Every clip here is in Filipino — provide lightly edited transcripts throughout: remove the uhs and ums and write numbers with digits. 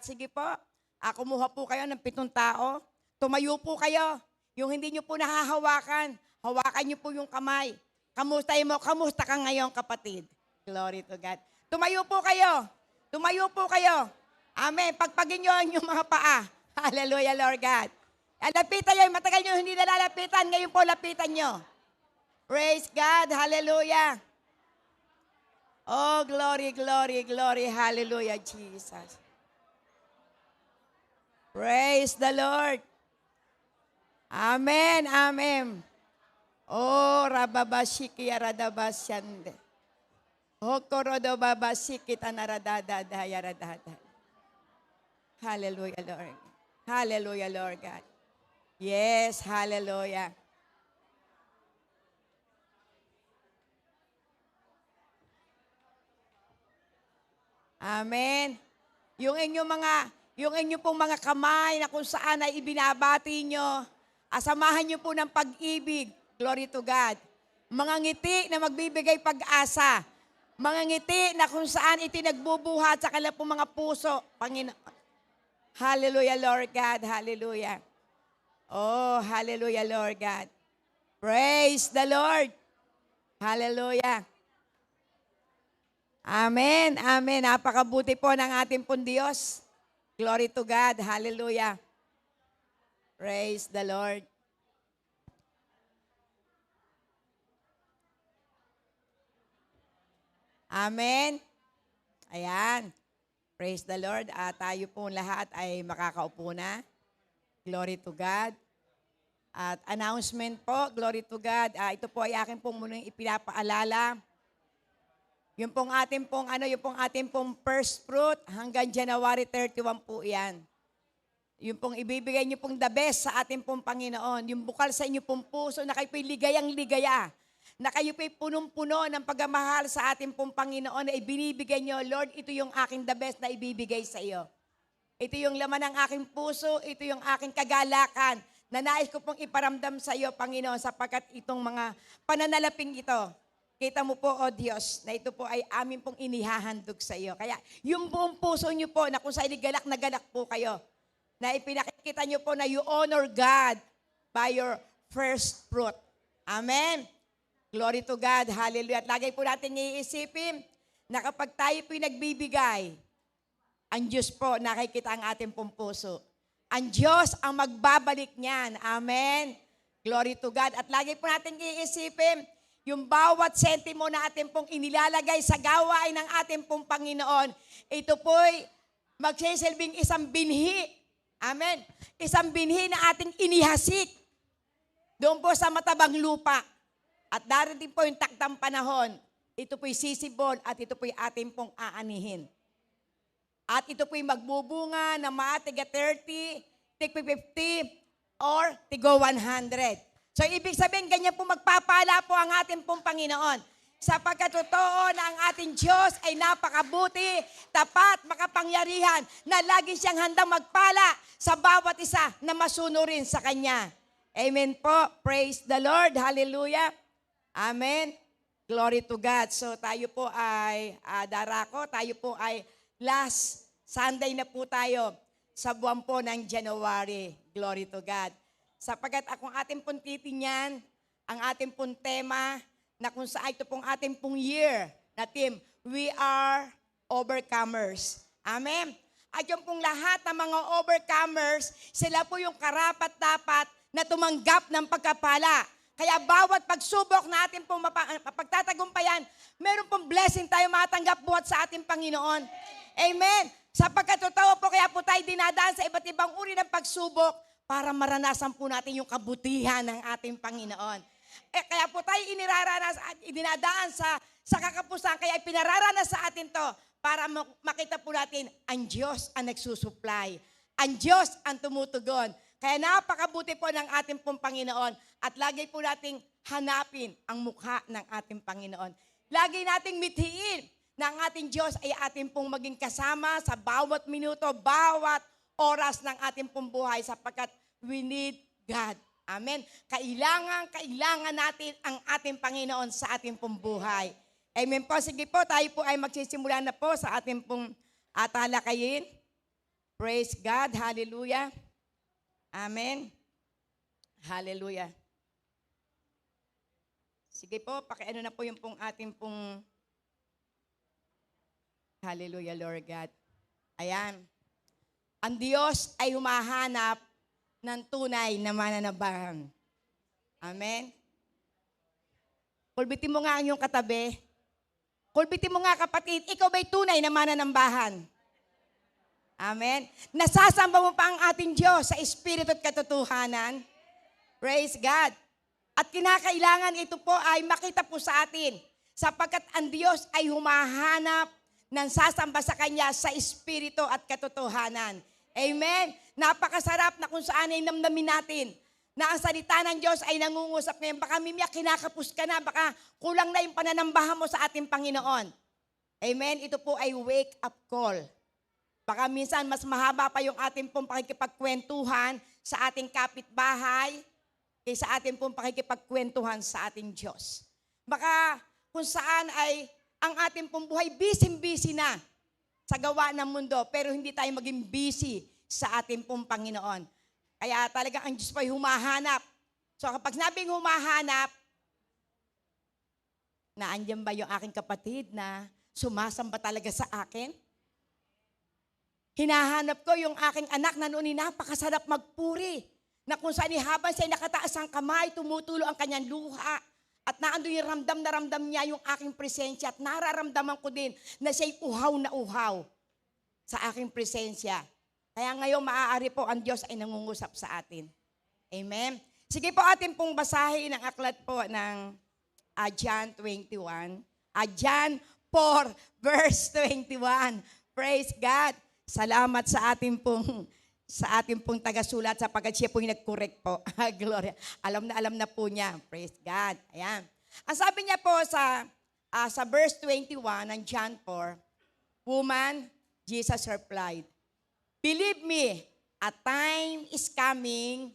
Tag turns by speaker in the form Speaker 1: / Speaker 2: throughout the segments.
Speaker 1: Sige po, kumuha po kayo ng 7 tao. Tumayo po kayo. Yung hindi nyo po nahahawakan, hawakan nyo po yung kamay. Kamustahin mo, kamusta ka ngayon kapatid? Glory to God. Tumayo po kayo. Tumayo po kayo. Amen. Pagpagin nyo ang inyong mga paa. Hallelujah, Lord God. Lapitan nyo, matagal nyo hindi nalalapitan, ngayon po lapitan nyo. Praise God, hallelujah. Oh, glory, glory, glory, hallelujah, Jesus. Praise the Lord. Amen, amen. Oh, rababashiki yaradabasyande. Hokorodo babashiki tanaradada yaradada. Hallelujah, Lord. Hallelujah, Lord God. Yes, hallelujah. Amen. Yung inyong pong mga kamay na kung saan ay ibinabati nyo, asamahan nyo po ng pag-ibig. Glory to God. Mga ngiti na magbibigay pag-asa. Mga ngiti na kung saan itinagbubuhat sa kanilang pong mga puso. Panginoon. Hallelujah, Lord God. Hallelujah. Oh, hallelujah, Lord God. Praise the Lord. Hallelujah. Amen, amen. Napakabuti po ng ating pong Diyos. Glory to God. Hallelujah. Praise the Lord. Amen. Ayan. Praise the Lord. Tayo po lahat ay makakaupo na. Glory to God. At announcement po, glory to God. Ito po ay akin pong munang ipinapaalala. Yung pong ating pong first fruit hanggang January 31 po yan. Yung pong ibibigay niyo pong the best sa ating pong Panginoon. Yung bukal sa inyo pong puso na kayo po'y ligayang-ligaya. Na kayo po'y punong-puno ng pagmamahal sa ating pong Panginoon na ibinibigay niyo, Lord, ito yung aking the best na ibibigay sa iyo. Ito yung laman ng aking puso, ito yung aking kagalakan na nais ko pong iparamdam sa iyo, Panginoon, sapagkat itong mga pananalaping ito, kita mo po, O Diyos, na ito po ay amin pong inihahandog sa iyo. Kaya yung buong puso niyo po, na kung saan galak na galak po kayo, na ipinakikita niyo po na you honor God by your first fruit. Amen. Glory to God. Hallelujah. At lagi po natin iisipin na kapag tayo po'y nagbibigay, ang Diyos po nakikita ang ating pong puso. Ang Diyos ang magbabalik niyan. Amen. Glory to God. At lagi po natin iisipin, yung bawat sentimo na ating pong inilalagay sa gawain ng ating pong Panginoon, ito po'y magsisilbing isang binhi. Amen. Isang binhi na ating inihasik doon po sa matabang lupa. At darating po yung takdang panahon, ito po'y sisibol at ito po'y ating pong aanihin. At ito po'y magbubunga na tiga 30, tiga 50, or tigo 100. So, ibig sabihin, ganyan po magpapala po ang ating pong Panginoon. Sapagkat totoo na ang ating Diyos ay napakabuti, tapat, makapangyarihan, na lagi siyang handang magpala sa bawat isa na masunurin sa Kanya. Amen po. Praise the Lord. Hallelujah. Amen. Glory to God. So, tayo po ay darako, tayo po ay last Sunday na po tayo sa buwan po ng January. Glory to God. Sapagkat akong ating pong titingnan, ang ating pong tema, na kung saan ito pong ating pong year na team, we are overcomers. Amen. At yung pong lahat ng mga overcomers, sila po yung karapat-dapat na tumanggap ng pagkapala. Kaya bawat pagsubok na ating pong mapagtatagumpayan, meron pong blessing tayo matanggap buhat sa ating Panginoon. Amen. Sapagkat totoo po, kaya po tayo dinadaan sa iba't ibang uri ng pagsubok para maranasan po natin yung kabutihan ng ating Panginoon. Kaya po tayo dinadaan sa kakapusan, kaya pinararanas sa atin to para makita po natin ang Diyos ang nagsusupply. Ang Diyos ang tumutugon. Kaya napakabuti po ng ating pong Panginoon at lagi po nating hanapin ang mukha ng ating Panginoon. Lagi nating mithiin na ang ating Diyos ay ating pong maging kasama sa bawat minuto, bawat oras ng ating pong buhay sapagkat we need God. Amen. Kailangan natin ang ating Panginoon sa ating pong buhay. Amen po. Sige po, tayo po ay magsisimula na po sa ating pong talakayin. Praise God. Hallelujah. Amen. Hallelujah. Sige po, pakiano na po yung pong ating pong hallelujah, Lord God. Ayan. Ang Diyos ay humahanap ng tunay na mananabahan. Amen. Kulbitin mo nga ang iyong katabi. Kulbitin mo nga kapatid, ikaw ba'y tunay na mananambahan? Amen. Nasasamba mo pa ang ating Diyos sa Espiritu at katotohanan. Praise God. At kinakailangan ito po ay makita po sa atin sapagkat ang Diyos ay humahanap ng sasamba sa Kanya sa Espiritu at katotohanan. Amen. Napakasarap na kung saan ay namnamin natin na ang salita ng Diyos ay nangungusap ngayon. Baka mimya, kinakapos ka na. Baka kulang na yung pananambahan mo sa ating Panginoon. Amen. Ito po ay wake up call. Baka minsan mas mahaba pa yung ating pong pakikipagkwentuhan sa ating kapitbahay kaysa ating pong pakikipagkwentuhan sa ating Diyos. Baka kung saan ay ang ating pong buhay busy-busy na sa gawa ng mundo, pero hindi tayo maging busy sa ating pong Panginoon. Kaya talaga ang Diyos po ay humahanap. So kapag sinabing humahanap, naandyan ba yung aking kapatid na sumasamba talaga sa akin? Hinahanap ko yung aking anak na noon napakasarap magpuri. Na kung saan habang siya nakataas ang kamay, tumutulo ang kanyang luha. At naando yung ramdam na ramdam niya yung aking presensya. At nararamdaman ko din na siya'y uhaw na uhaw sa aking presensya. Kaya ngayon maaari po ang Diyos ay nangungusap sa atin. Amen. Sige po atin pong basahin ang aklat po ng John 21. John 4 verse 21. Praise God. Salamat sa ating pong taga-sulat sapagkat siya po yung nag-correct po. Gloria. Alam na po niya. Praise God. Ayan. Ang sabi niya po sa verse 21 ng John 4, Woman, Jesus replied, Believe me, a time is coming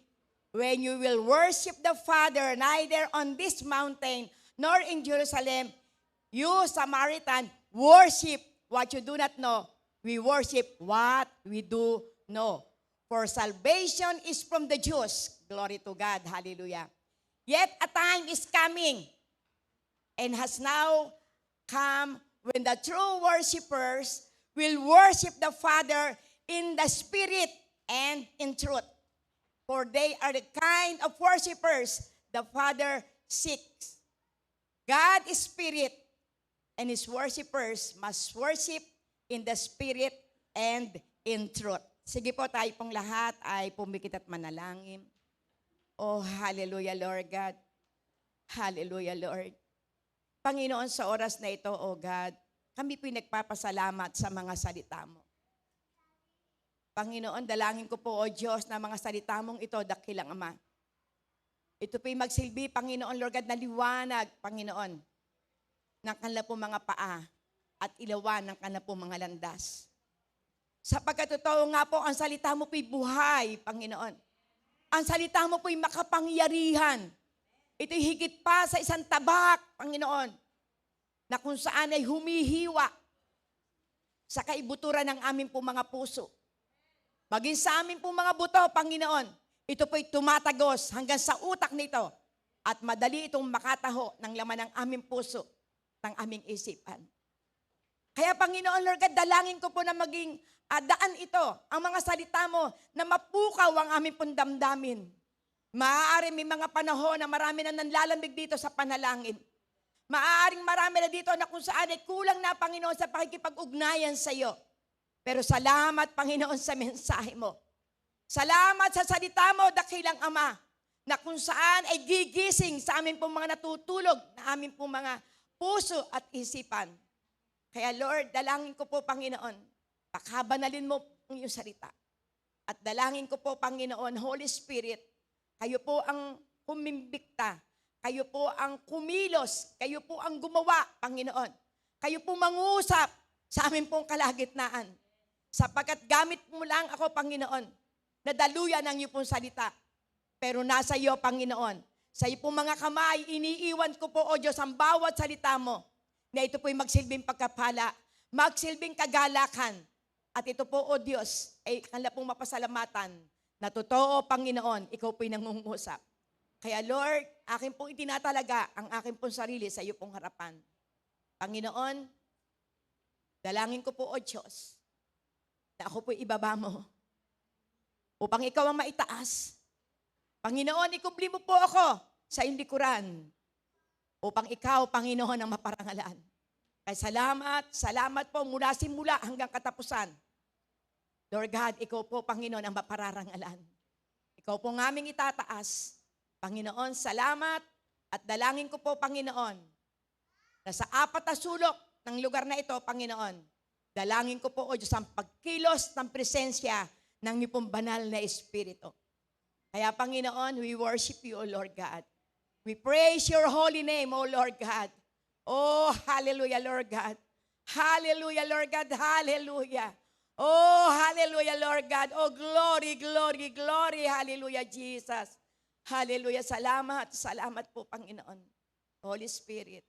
Speaker 1: when you will worship the Father neither on this mountain nor in Jerusalem. You, Samaritan, worship what you do not know. We worship what we do know. For salvation is from the Jews. Glory to God. Hallelujah. Yet a time is coming and has now come when the true worshipers will worship the Father in the Spirit and in truth. For they are the kind of worshipers the Father seeks. God is Spirit, and His worshipers must worship in the Spirit and in truth. Sige po, tayo pong lahat ay pumikit at manalangin. Oh, hallelujah, Lord God. Hallelujah, Lord. Panginoon, sa oras na ito, oh God, kami po'y nagpapasalamat sa mga salita mo. Panginoon, dalangin ko po, O Diyos, na mga salita mong ito, dakilang Ama. Ito po'y magsilbi, Panginoon, Lord God, na liwanag, Panginoon, ng kanila po mga paa at ilawan ng kanila po mga landas. Sapagkat totoo nga po, ang salita mo po'y buhay, Panginoon. Ang salita mo po'y makapangyarihan. Ito'y higit pa sa isang tabak, Panginoon, na kung saan ay humihiwa sa kaibuturan ng aming po mga puso. Maging sa aming po mga buto, Panginoon, ito po'y tumatagos hanggang sa utak nito at madali itong makataho ng laman ng aming puso, ng aming isipan. Kaya Panginoon, Lord God, dalangin ko po na maging daan ito, ang mga salita mo, na mapukaw ang aming pong damdamin. Maaari may mga panahon na marami na nanlalamig dito sa panalangin. Maaaring marami na dito na kung saan ay kulang na, Panginoon, sa pakikipag-ugnayan sa iyo. Pero salamat, Panginoon, sa mensahe mo. Salamat sa salita mo, dakilang Ama, na kung saan ay gigising sa amin pong mga natutulog, na amin pong mga puso at isipan. Kaya Lord, dalangin ko po, Panginoon, pakabanalin mo ang iyong salita. At dalangin ko po, Panginoon, Holy Spirit, kayo po ang kumimbikta, kayo po ang kumilos, kayo po ang gumawa, Panginoon. Kayo po mangusap sa amin pong kalagitnaan. Sapagkat gamit mo lang ako, Panginoon, na daluyan ang iyong pong salita. Pero nasa iyo, Panginoon. Sa iyo pong mga kamay, iniiwan ko po, O Diyos, ang bawat salita mo, na ito po'y magsilbing pagkapala, magsilbing kagalakan, At ito po, O Diyos, ay kanila pong mapasalamatan na totoo, Panginoon, ikaw po'y nangungusap. Kaya Lord, akin pong itinatalaga ang akin pong sarili sa iyo pong harapan. Panginoon, dalangin ko po, O Diyos, na ako po'y ibaba mo upang ikaw ang maitaas. Panginoon, ikubli mo po ako sa iyong likuran upang ikaw, Panginoon, ang maparangalan. Kaya salamat po mula simula hanggang katapusan. Lord God, ikaw po, Panginoon, ang mapararangalan. Ikaw po ng aming itataas. Panginoon, salamat at dalangin ko po, Panginoon, na sa apat na sulok ng lugar na ito, Panginoon, dalangin ko po, O Diyos, ang pagkilos ng presensya ng iyong pong banal na Espiritu. Kaya, Panginoon, we worship you, O Lord God. We praise your holy name, O Lord God. Oh, hallelujah, Lord God. Hallelujah, Lord God. Hallelujah. Oh, hallelujah, Lord God. Oh, glory, glory, glory. Hallelujah, Jesus. Hallelujah. Salamat. Salamat po, Panginoon. Holy Spirit,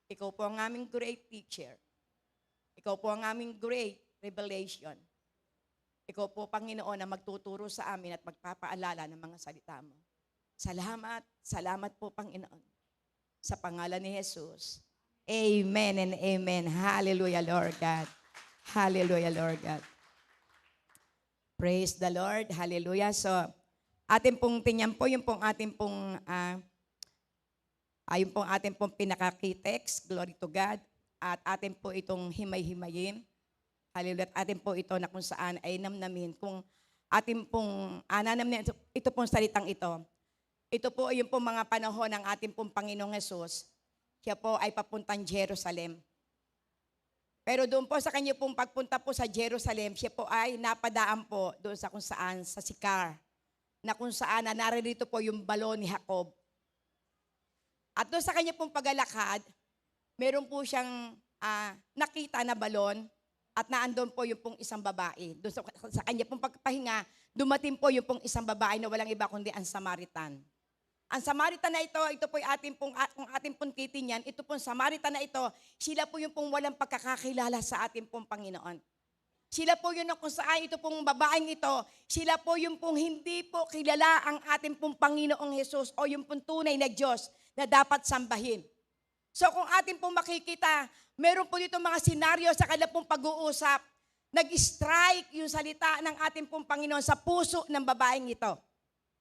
Speaker 1: ikaw po ang aming great teacher. Ikaw po ang aming great revelation. Ikaw po, Panginoon, ang magtuturo sa amin at magpapaalala ng mga salita mo. Salamat. Salamat po, Panginoon. Sa pangalan ni Jesus. Amen and amen. Hallelujah, Lord God. Hallelujah, Lord God. Praise the Lord. Hallelujah. So, atin pong tingnan po, yung pong ating pong, yung pong ating pong pinaka-key-text, glory to God, at atin po itong himay-himayin. Hallelujah. At atin po ito na kung saan ay namnamin. Kung atin pong, nanamnamin, ito pong salitang ito po yung pong mga panahon ng ating pong Panginoong Hesus. Siya po ay papuntang Jerusalem. Pero doon po sa kanya pong pagpunta po sa Jerusalem, siya po ay napadaan po doon sa kung saan, sa Sicar, na kung saan na naririto po yung balon ni Jacob. At doon sa kanya pong paglalakad, meron po siyang nakita na balon at naandun po yung pong isang babae. Doon sa kanya pong pagpahinga, dumating po yung pong isang babae na walang iba kundi ang Samaritan. Ang Samaritan na ito po kung ating pong titingnan, ito pong Samaritan na ito, sila po yung pong walang pagkakakilala sa ating pong Panginoon. Sila po yun kung saan ito pong babaeng ito, sila po yung pong hindi po kilala ang ating pong Panginoong Hesus o yung pong tunay na Diyos na dapat sambahin. So kung ating pong makikita, meron po dito mga senaryo sa kanilang pong pag-uusap, nag-strike yung salita ng ating pong Panginoon sa puso ng babaeng ito.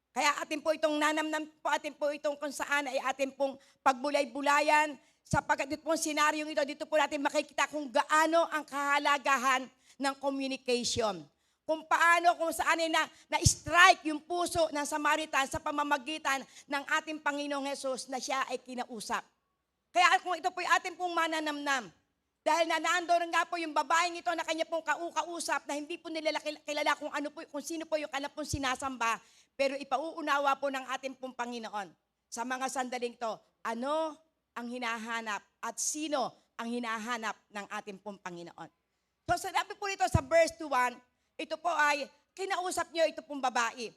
Speaker 1: Kaya atin po itong nanamnam po, atin po itong kung saan ay atin pong pagbulay-bulayan, sapagkat dito pong senaryong ito, dito po natin makikita kung gaano ang kahalagahan ng communication. Kung paano, kung saan ay na-strike yung puso ng Samaritan sa pamamagitan ng ating Panginoong Hesus na siya ay kinausap. Kaya kung ito po atin pong mananamnam, dahil nandoon nga po yung babaeng ito na kanya pong kausap na hindi po nila kilala kung sino po yung kanila pong sinasamba, pero ipauunawa po ng ating pong Panginoon sa mga sandaling to, ano ang hinahanap at sino ang hinahanap ng ating pong Panginoon. So sabi po nito sa verse 1, ito po ay kinausap niyo ito pong babae.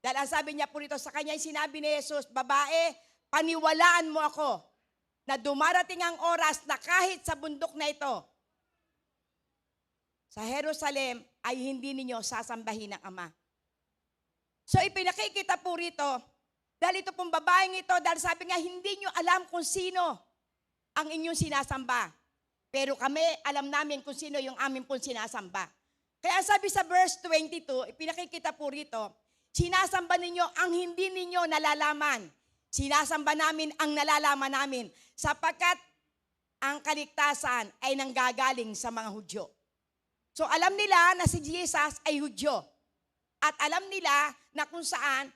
Speaker 1: Dahil ang sabi niya po nito sa kanya, sinabi ni Jesus, babae, paniwalaan mo ako na dumarating ang oras na kahit sa bundok na ito, sa Jerusalem ay hindi ninyo sasambahin ng Ama. So ipinakikita po rito, dahil ito pong babaeng ito, dahil sabi nga, hindi nyo alam kung sino ang inyong sinasamba. Pero kami, alam namin kung sino yung amin pong sinasamba. Kaya sabi sa verse 22, ipinakikita po rito, sinasamba ninyo ang hindi ninyo nalalaman. Sinasamba namin ang nalalaman namin, sapagkat ang kaligtasan ay nanggagaling sa mga Hudyo. So alam nila na si Jesus ay Hudyo. At alam nila na kung saan,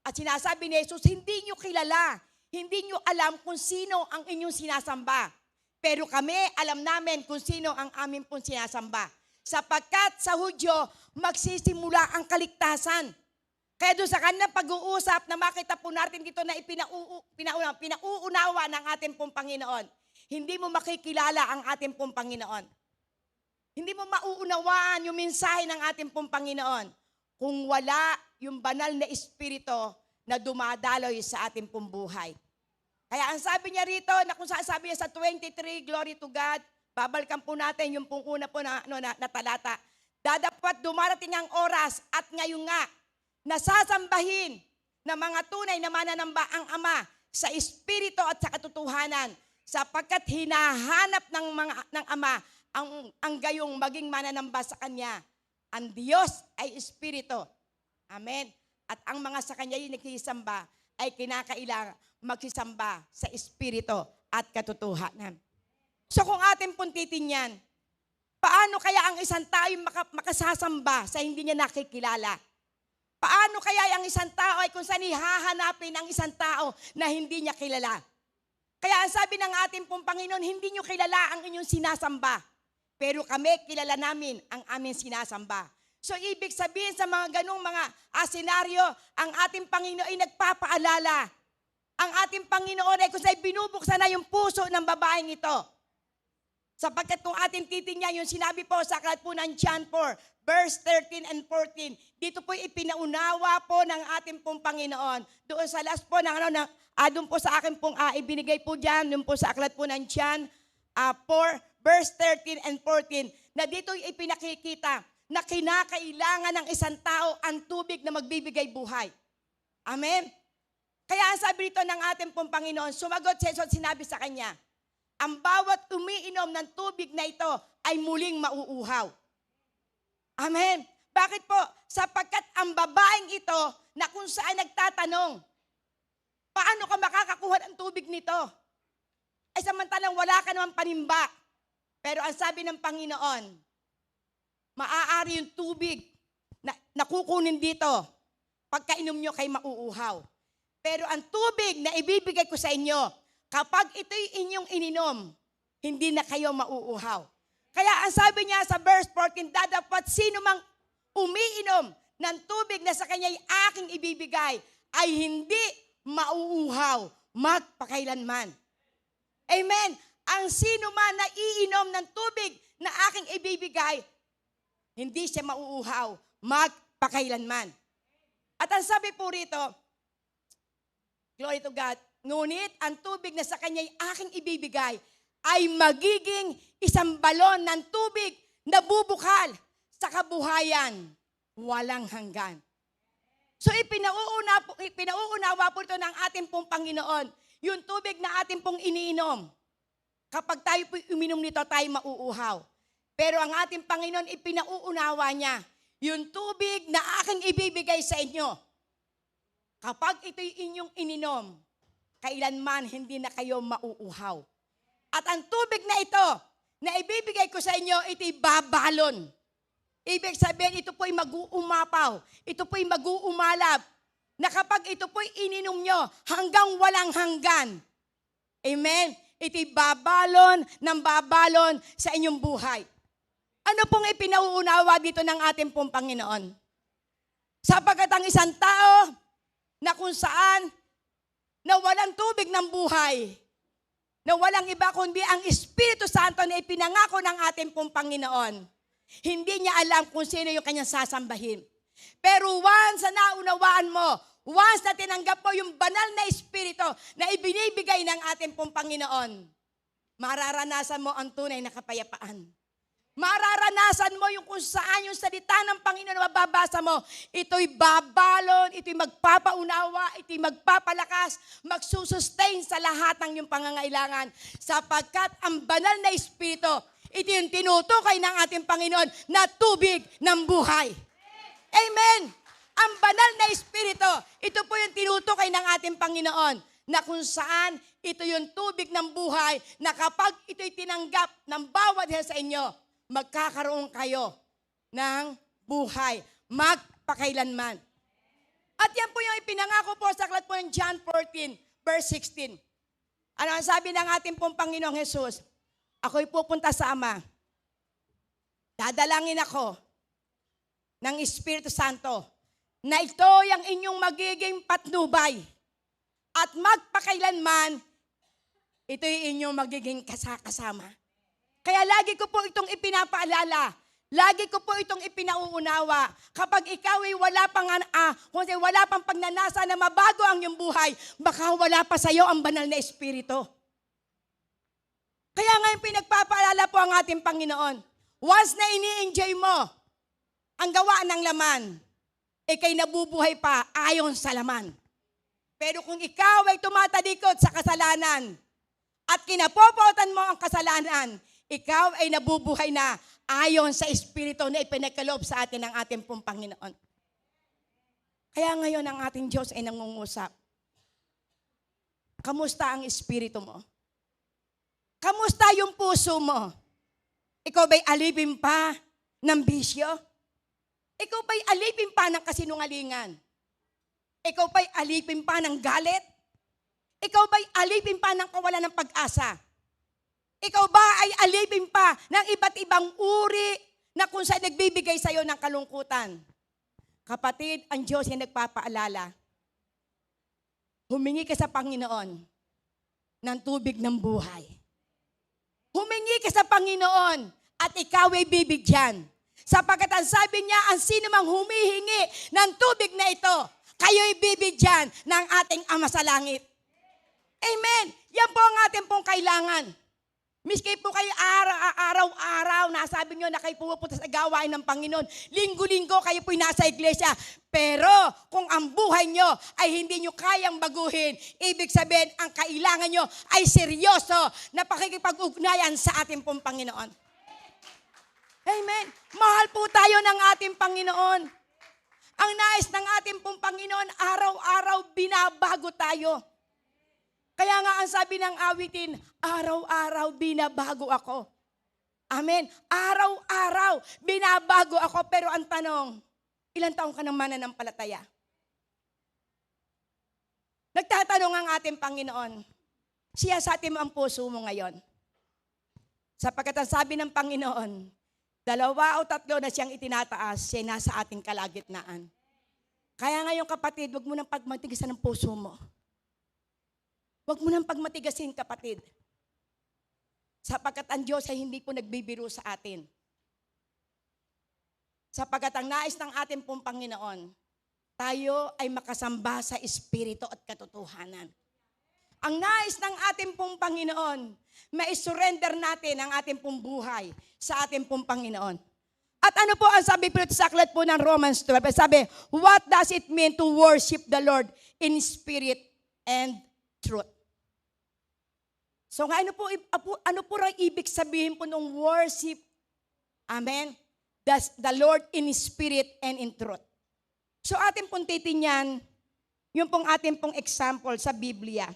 Speaker 1: at sinasabi ni Jesus, hindi nyo kilala, hindi nyo alam kung sino ang inyong sinasamba. Pero kami, alam namin kung sino ang amin pong sinasamba. Sapagkat sa Hudyo, magsisimula ang kaligtasan. Kaya doon sa kanilang pag-uusap na makita po natin dito na pinauunawa ng ating pong Panginoon. Hindi mo makikilala ang ating pong Panginoon. Hindi mo mauunawaan yung mensahe ng ating pong Panginoon kung wala yung banal na Espiritu na dumadaloy sa ating pong buhay. Kaya ang sabi niya rito, na kung sabi niya sa 23, glory to God, babalikan po natin yung pong una po na talata. Dadapat dumarating ang oras at ngayon nga, nasasambahin ng mga tunay na mananamba ang Ama sa Espiritu at sa katotohanan, sapagkat hinahanap ng Ama ang gayong maging mananamba sa Kanya. Ang Diyos ay Espiritu. Amen. At ang mga sa Kanya yung nagsisamba ay kinakailangan magsisamba sa Espiritu at katotohanan. So kung atin pong titingnan, paano kaya ang isang tao yung makasasamba sa hindi niya nakikilala? Paano kaya ang isang tao ay kung saan ihahanapin ang isang tao na hindi niya kilala? Kaya ang sabi ng ating pong Panginoon, hindi niyo kilala ang inyong sinasamba. Pero kami, kilala namin ang aming sinasamba. So ibig sabihin sa mga ganung mga senaryo, ang ating Panginoon ay nagpapaalala. Ang ating Panginoon ay kung saan binubuksan na yung puso ng babaeng ito. Sapagkat kung ating titingnan yung sinabi po sa aklat po ng John 4, verse 13 and 14, dito po ipinaunawa po ng ating pong Panginoon. Doon sa last po, doon po sa akin pong ibinigay po dyan, doon po sa aklat po ng John 4, verse 13 and 14, na dito ipinakikita na kinakailangan ng isang tao ang tubig na magbibigay buhay. Amen? Kaya ang sabi dito ng ating pong Panginoon, sumagot si Jesus, sinabi sa kanya, ang bawat umiinom ng tubig na ito ay muling mauuhaw. Amen. Bakit po? Sapagkat ang babaeng ito na kung saan nagtatanong, paano ka makakakuha ng tubig nito? Ay samantalang wala ka naman panimba. Pero ang sabi ng Panginoon, maaari yung tubig na nakukunin dito. Pagkainom nyo kay mauuhaw. Pero ang tubig na ibibigay ko sa inyo, kapag ito'y inyong ininom, hindi na kayo mauuhaw. Kaya ang sabi niya sa verse 14, dadapat sino mang umiinom ng tubig na sa kanya'y aking ibibigay, ay hindi mauuhaw magpakailanman. Amen. Ang sino man na iinom ng tubig na aking ibibigay, hindi siya mauuhaw magpakailanman. At ang sabi po rito, glory to God, ngunit ang tubig na sa kanya'y aking ibibigay ay magiging isang balon ng tubig na bubukal sa kabuhayan walang hanggan. So ipinauunawa po ito ng ating pong Panginoon, yung tubig na ating pong iniinom. Kapag tayo po uminom nito, tayo mauuhaw. Pero ang ating Panginoon, ipinauunawa niya, yung tubig na aking ibibigay sa inyo, kapag ito'y inyong ininom, kailanman hindi na kayo mauuhaw. At ang tubig na ito, na ibibigay ko sa inyo, ito'y babalon. Ibig sabihin, ito po'y mag-uumapaw. Ito po'y mag-uumalab. Na kapag ito po'y ininom nyo, hanggang walang hanggan. Amen? Ito'y babalon ng babalon sa inyong buhay. Ano pong ipinauunawa dito ng ating pong Panginoon? Sapagkat ang isang tao, na kung saan, na walang tubig ng buhay, na walang iba kundi ang Espiritu Santo na ipinangako ng ating pong Panginoon. Hindi niya alam kung sino yung kanyang sasambahin. Pero once na naunawaan mo, once na tinanggap mo yung banal na Espiritu na ibinibigay ng ating pong Panginoon, mararanasan mo ang tunay na kapayapaan. Mararanasan mo yung kung saan yung salita ng Panginoon na mababasa mo. Ito'y babalon, ito'y magpapaunawa, ito'y magpapalakas, magsusustain sa lahat ng iyong pangangailangan. Sapagkat ang banal na Espiritu, ito yung tinutukoy ng ating Panginoon na tubig ng buhay. Amen! Ang banal na Espiritu, ito po yung tinutukoy ng ating Panginoon na kung saan ito yung tubig ng buhay na kapag ito'y tinanggap ng bawat isa sa inyo, magkakaroon kayo ng buhay, magpakailanman. At yan po yung ipinangako po sa aklat po ng John 14, verse 16. Ano ang sabi ng ating pong Panginoong Jesus? Ako'y pupunta sa Ama. Dadalangin ako ng Espiritu Santo na ito yung inyong magiging patnubay. At magpakailanman, ito'y inyong magiging kasama. Kaya lagi ko po itong ipinapaalala. Lagi ko po itong ipinauunawa. Kapag ikaw ay wala pang pagnanasa na mabago ang iyong buhay, baka wala pa sa iyo ang banal na Espiritu. Kaya ngayon pinagpapaalala po ang ating Panginoon. Once na ini-enjoy mo ang gawa ng laman, ikay nabubuhay pa ayon sa laman. Pero kung ikaw ay tumatadikot sa kasalanan at kinapopotan mo ang kasalanan, ikaw ay nabubuhay na ayon sa Espiritu na ipinagkaloob sa atin ng ating pong Panginoon. Kaya ngayon ang ating Diyos ay nangungusap. Kamusta ang espiritu mo? Kamusta yung puso mo? Ikaw ba'y alipin pa ng bisyo? Ikaw ba'y alipin pa ng kasinungalingan? Ikaw ba'y alipin pa ng galit? Ikaw ba'y alipin pa ng kawalan ng pag-asa? Ikaw ba ay alipin pa ng iba't ibang uri na kung saan nagbibigay sa iyo ng kalungkutan? Kapatid, ang Diyos ay nagpapaalala. Humingi ka sa Panginoon ng tubig ng buhay. Humingi ka sa Panginoon at ikaw ay bibigyan. Sapagkat ang sabi niya, ang sino mang humihingi ng tubig na ito, kayo'y bibigyan ng ating Ama sa Langit. Amen. Yan po ang ating pong kailangan. Miski po kayo araw-araw, nasabi nyo na kayo pumupunta sa gawain ng Panginoon. Linggo-linggo kayo po'y nasa iglesia. Pero kung ang buhay nyo ay hindi nyo kayang baguhin, ibig sabihin ang kailangan nyo ay seryoso na pakikipag-ugnayan sa ating pong Panginoon. Amen. Mahal po tayo ng ating Panginoon. Ang nais ng ating pong Panginoon, araw-araw binabago tayo. Kaya nga ang sabi ng awitin, araw-araw binabago ako. Amen. Araw-araw binabago ako. Pero ang tanong, ilang taong ka nang mananampalataya? Nagtatanong ang ating Panginoon, siya sa atin ang puso mo ngayon. Sapagkat ang sabi ng Panginoon, 2 o 3 na siyang itinataas, siya nasa ating kalagitnaan. Kaya ngayon kapatid, huwag mo nang pagmatigasan ng puso mo. Huwag mo nang pagmatigasin, kapatid. Sapagkat ang Diyos ay hindi po nagbibiro sa atin. Sapagkat ang nais ng ating pong Panginoon, tayo ay makasamba sa Espiritu at katotohanan. Ang nais ng ating pong Panginoon, ma-surrender natin ang ating pong buhay sa ating pong Panginoon. At ano po ang sabi po sa aklat po ng Romans 12? Sabi, what does it mean to worship the Lord in spirit and truth? So ano po ang ibig sabihin po ng worship? Amen? That's the Lord in spirit and in truth. So atin pong titingnan, yung pong atin pong example sa Biblia.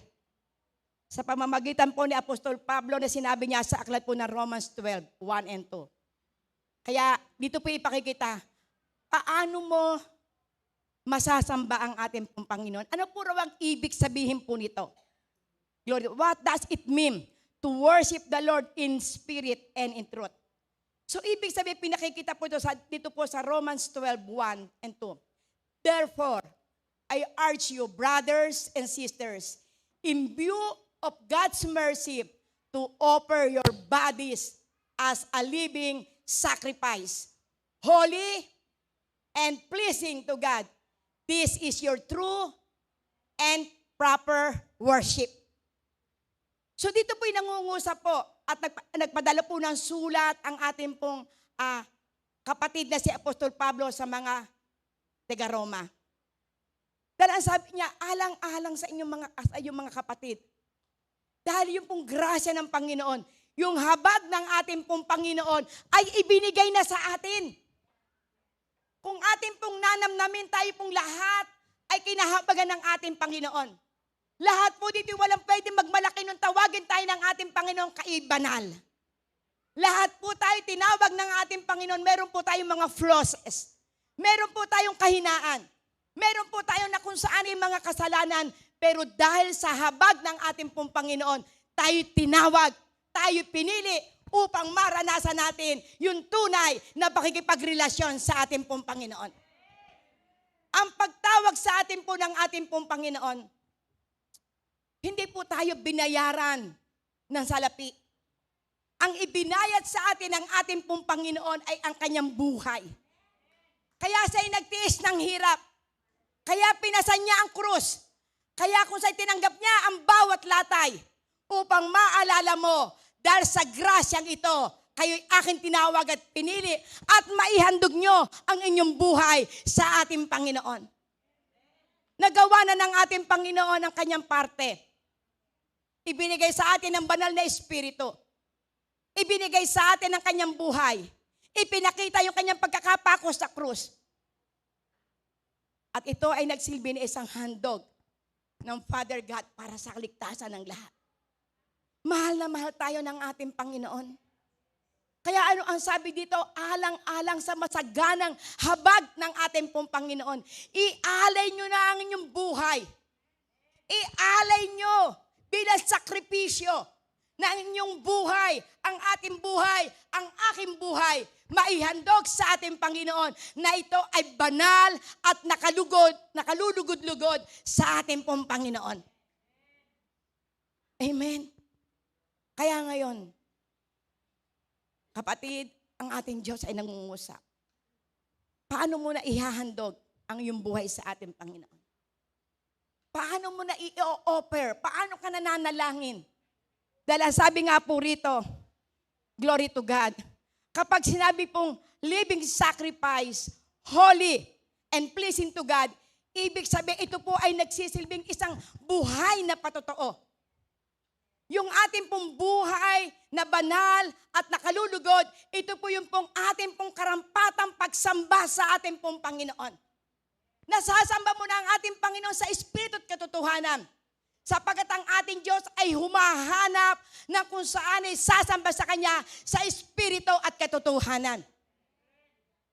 Speaker 1: Sa pamamagitan po ni Apostol Pablo na sinabi niya sa aklat po ng Romans 12, 1 and 2. Kaya dito po ipakikita, paano mo masasamba ang ating pong Panginoon? Ano po raw ang ibig sabihin po nito? Glory. What does it mean to worship the Lord in spirit and in truth? So, ibig sabihin, pinakikita po dito po sa Romans 12, 1 and 2. Therefore, I urge you, brothers and sisters, in view of God's mercy, to offer your bodies as a living sacrifice, holy and pleasing to God. This is your true and proper worship. So dito po'y nangungusap po at nagpadala po ng sulat ang ating pong kapatid na si Apostol Pablo sa mga taga-Roma. Dahil ang sabi niya, alang-alang sa inyong mga kapatid. Dahil yung pong grasya ng Panginoon, yung habag ng ating pong Panginoon ay ibinigay na sa atin. Kung ating pong nanamnamin, tayo pong lahat ay kinahabagan ng ating Panginoon. Lahat po dito walang pwede magmalaki nung tawagin tayo ng ating Panginoon kaibanal. Lahat po tayo tinawag ng ating Panginoon, meron po tayong mga flaws. Meron po tayong kahinaan. Meron po tayong na kung saan yung mga kasalanan. Pero dahil sa habag ng ating pong Panginoon, tayo tinawag, tayo pinili upang maranasan natin yung tunay na pakikipagrelasyon sa ating pong Panginoon. Ang pagtawag sa atin po ng ating pong Panginoon, hindi po tayo binayaran ng salapi. Ang ibinayad sa atin ng ating pong Panginoon ay ang kanyang buhay. Kaya siya'y nagtiis ng hirap. Kaya pinasan niya ang krus. Kaya kung sa'y tinanggap niya ang bawat latay upang maalala mo, dahil sa grasyang ito, kayo'y aking tinawag at pinili at maihandog nyo ang inyong buhay sa ating Panginoon. Nagawa na ng ating Panginoon ang kanyang parte. Ibinigay sa atin ang banal na Espiritu. Ibinigay sa atin ang kanyang buhay. Ipinakita yung kanyang pagkakapako sa krus. At ito ay nagsilbi na isang handog ng Father God para sa kaligtasan ng lahat. Mahal na mahal tayo ng ating Panginoon. Kaya ano ang sabi dito? Alang-alang sa masaganang habag ng ating pong Panginoon. Ialay nyo na ang inyong buhay. Ialay nyo bilang sakripisyo na inyong buhay, ang ating buhay, ang aking buhay, maihandog sa ating Panginoon na ito ay banal at nakalulugod-lugod sa ating pong Panginoon. Amen. Kaya ngayon, kapatid, ang ating Diyos ay nangungusap. Paano mo na ihahandog ang iyong buhay sa ating Panginoon? Paano mo na i-offer? Paano ka nananalangin? Dahil sabi nga po rito, glory to God, kapag sinabi pong living sacrifice, holy and pleasing to God, ibig sabihin ito po ay nagsisilbing isang buhay na patotoo. Yung ating pong buhay na banal at nakalulugod, ito po yung pong ating pong karampatang pagsamba sa ating pong Panginoon. Nasasamba mo na ang ating Panginoon sa Espiritu at katotohanan. Sapagat ang ating Diyos ay humahanap na kung saan ay sasamba sa Kanya sa Espiritu at katotohanan.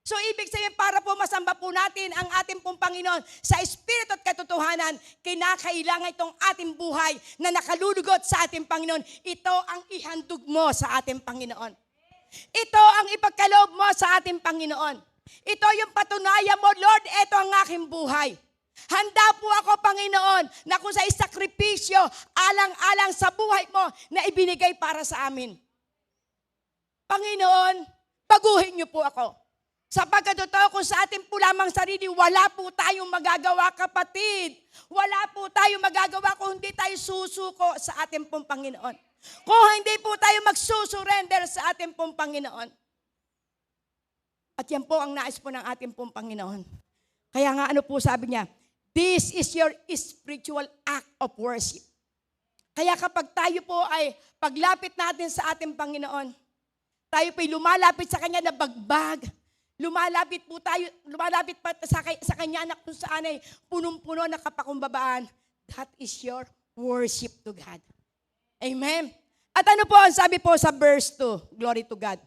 Speaker 1: So ibig sabihin para po masamba po natin ang ating pong Panginoon sa Espiritu at katotohanan, kinakailangan itong ating buhay na nakalulugot sa ating Panginoon. Ito ang ihandog mo sa ating Panginoon. Ito ang ipagkaloob mo sa ating Panginoon. Ito yung patunayan mo, Lord, ito ang aking buhay. Handa po ako, Panginoon, na kung sa isakripisyo, alang-alang sa buhay mo na ibinigay para sa amin. Panginoon, baguhin niyo po ako. Sapagkat totoo kung sa ating po lamang sarili, wala po tayong magagawa, kapatid. Wala po tayong magagawa kung hindi tayo susuko sa ating pong Panginoon. Kung hindi po tayo magsusurrender sa ating pong Panginoon. At yan po ang nais po ng ating pong Panginoon. Kaya nga ano po sabi niya, this is your spiritual act of worship. Kaya kapag tayo po ay paglapit natin sa ating Panginoon, tayo po'y lumalapit sa Kanya na bagbag, lumalapit pa sa Kanya na kung saan ay punong-puno na kapakumbabaan. That is your worship to God. Amen. At ano po ang sabi po sa verse 2? Glory to God.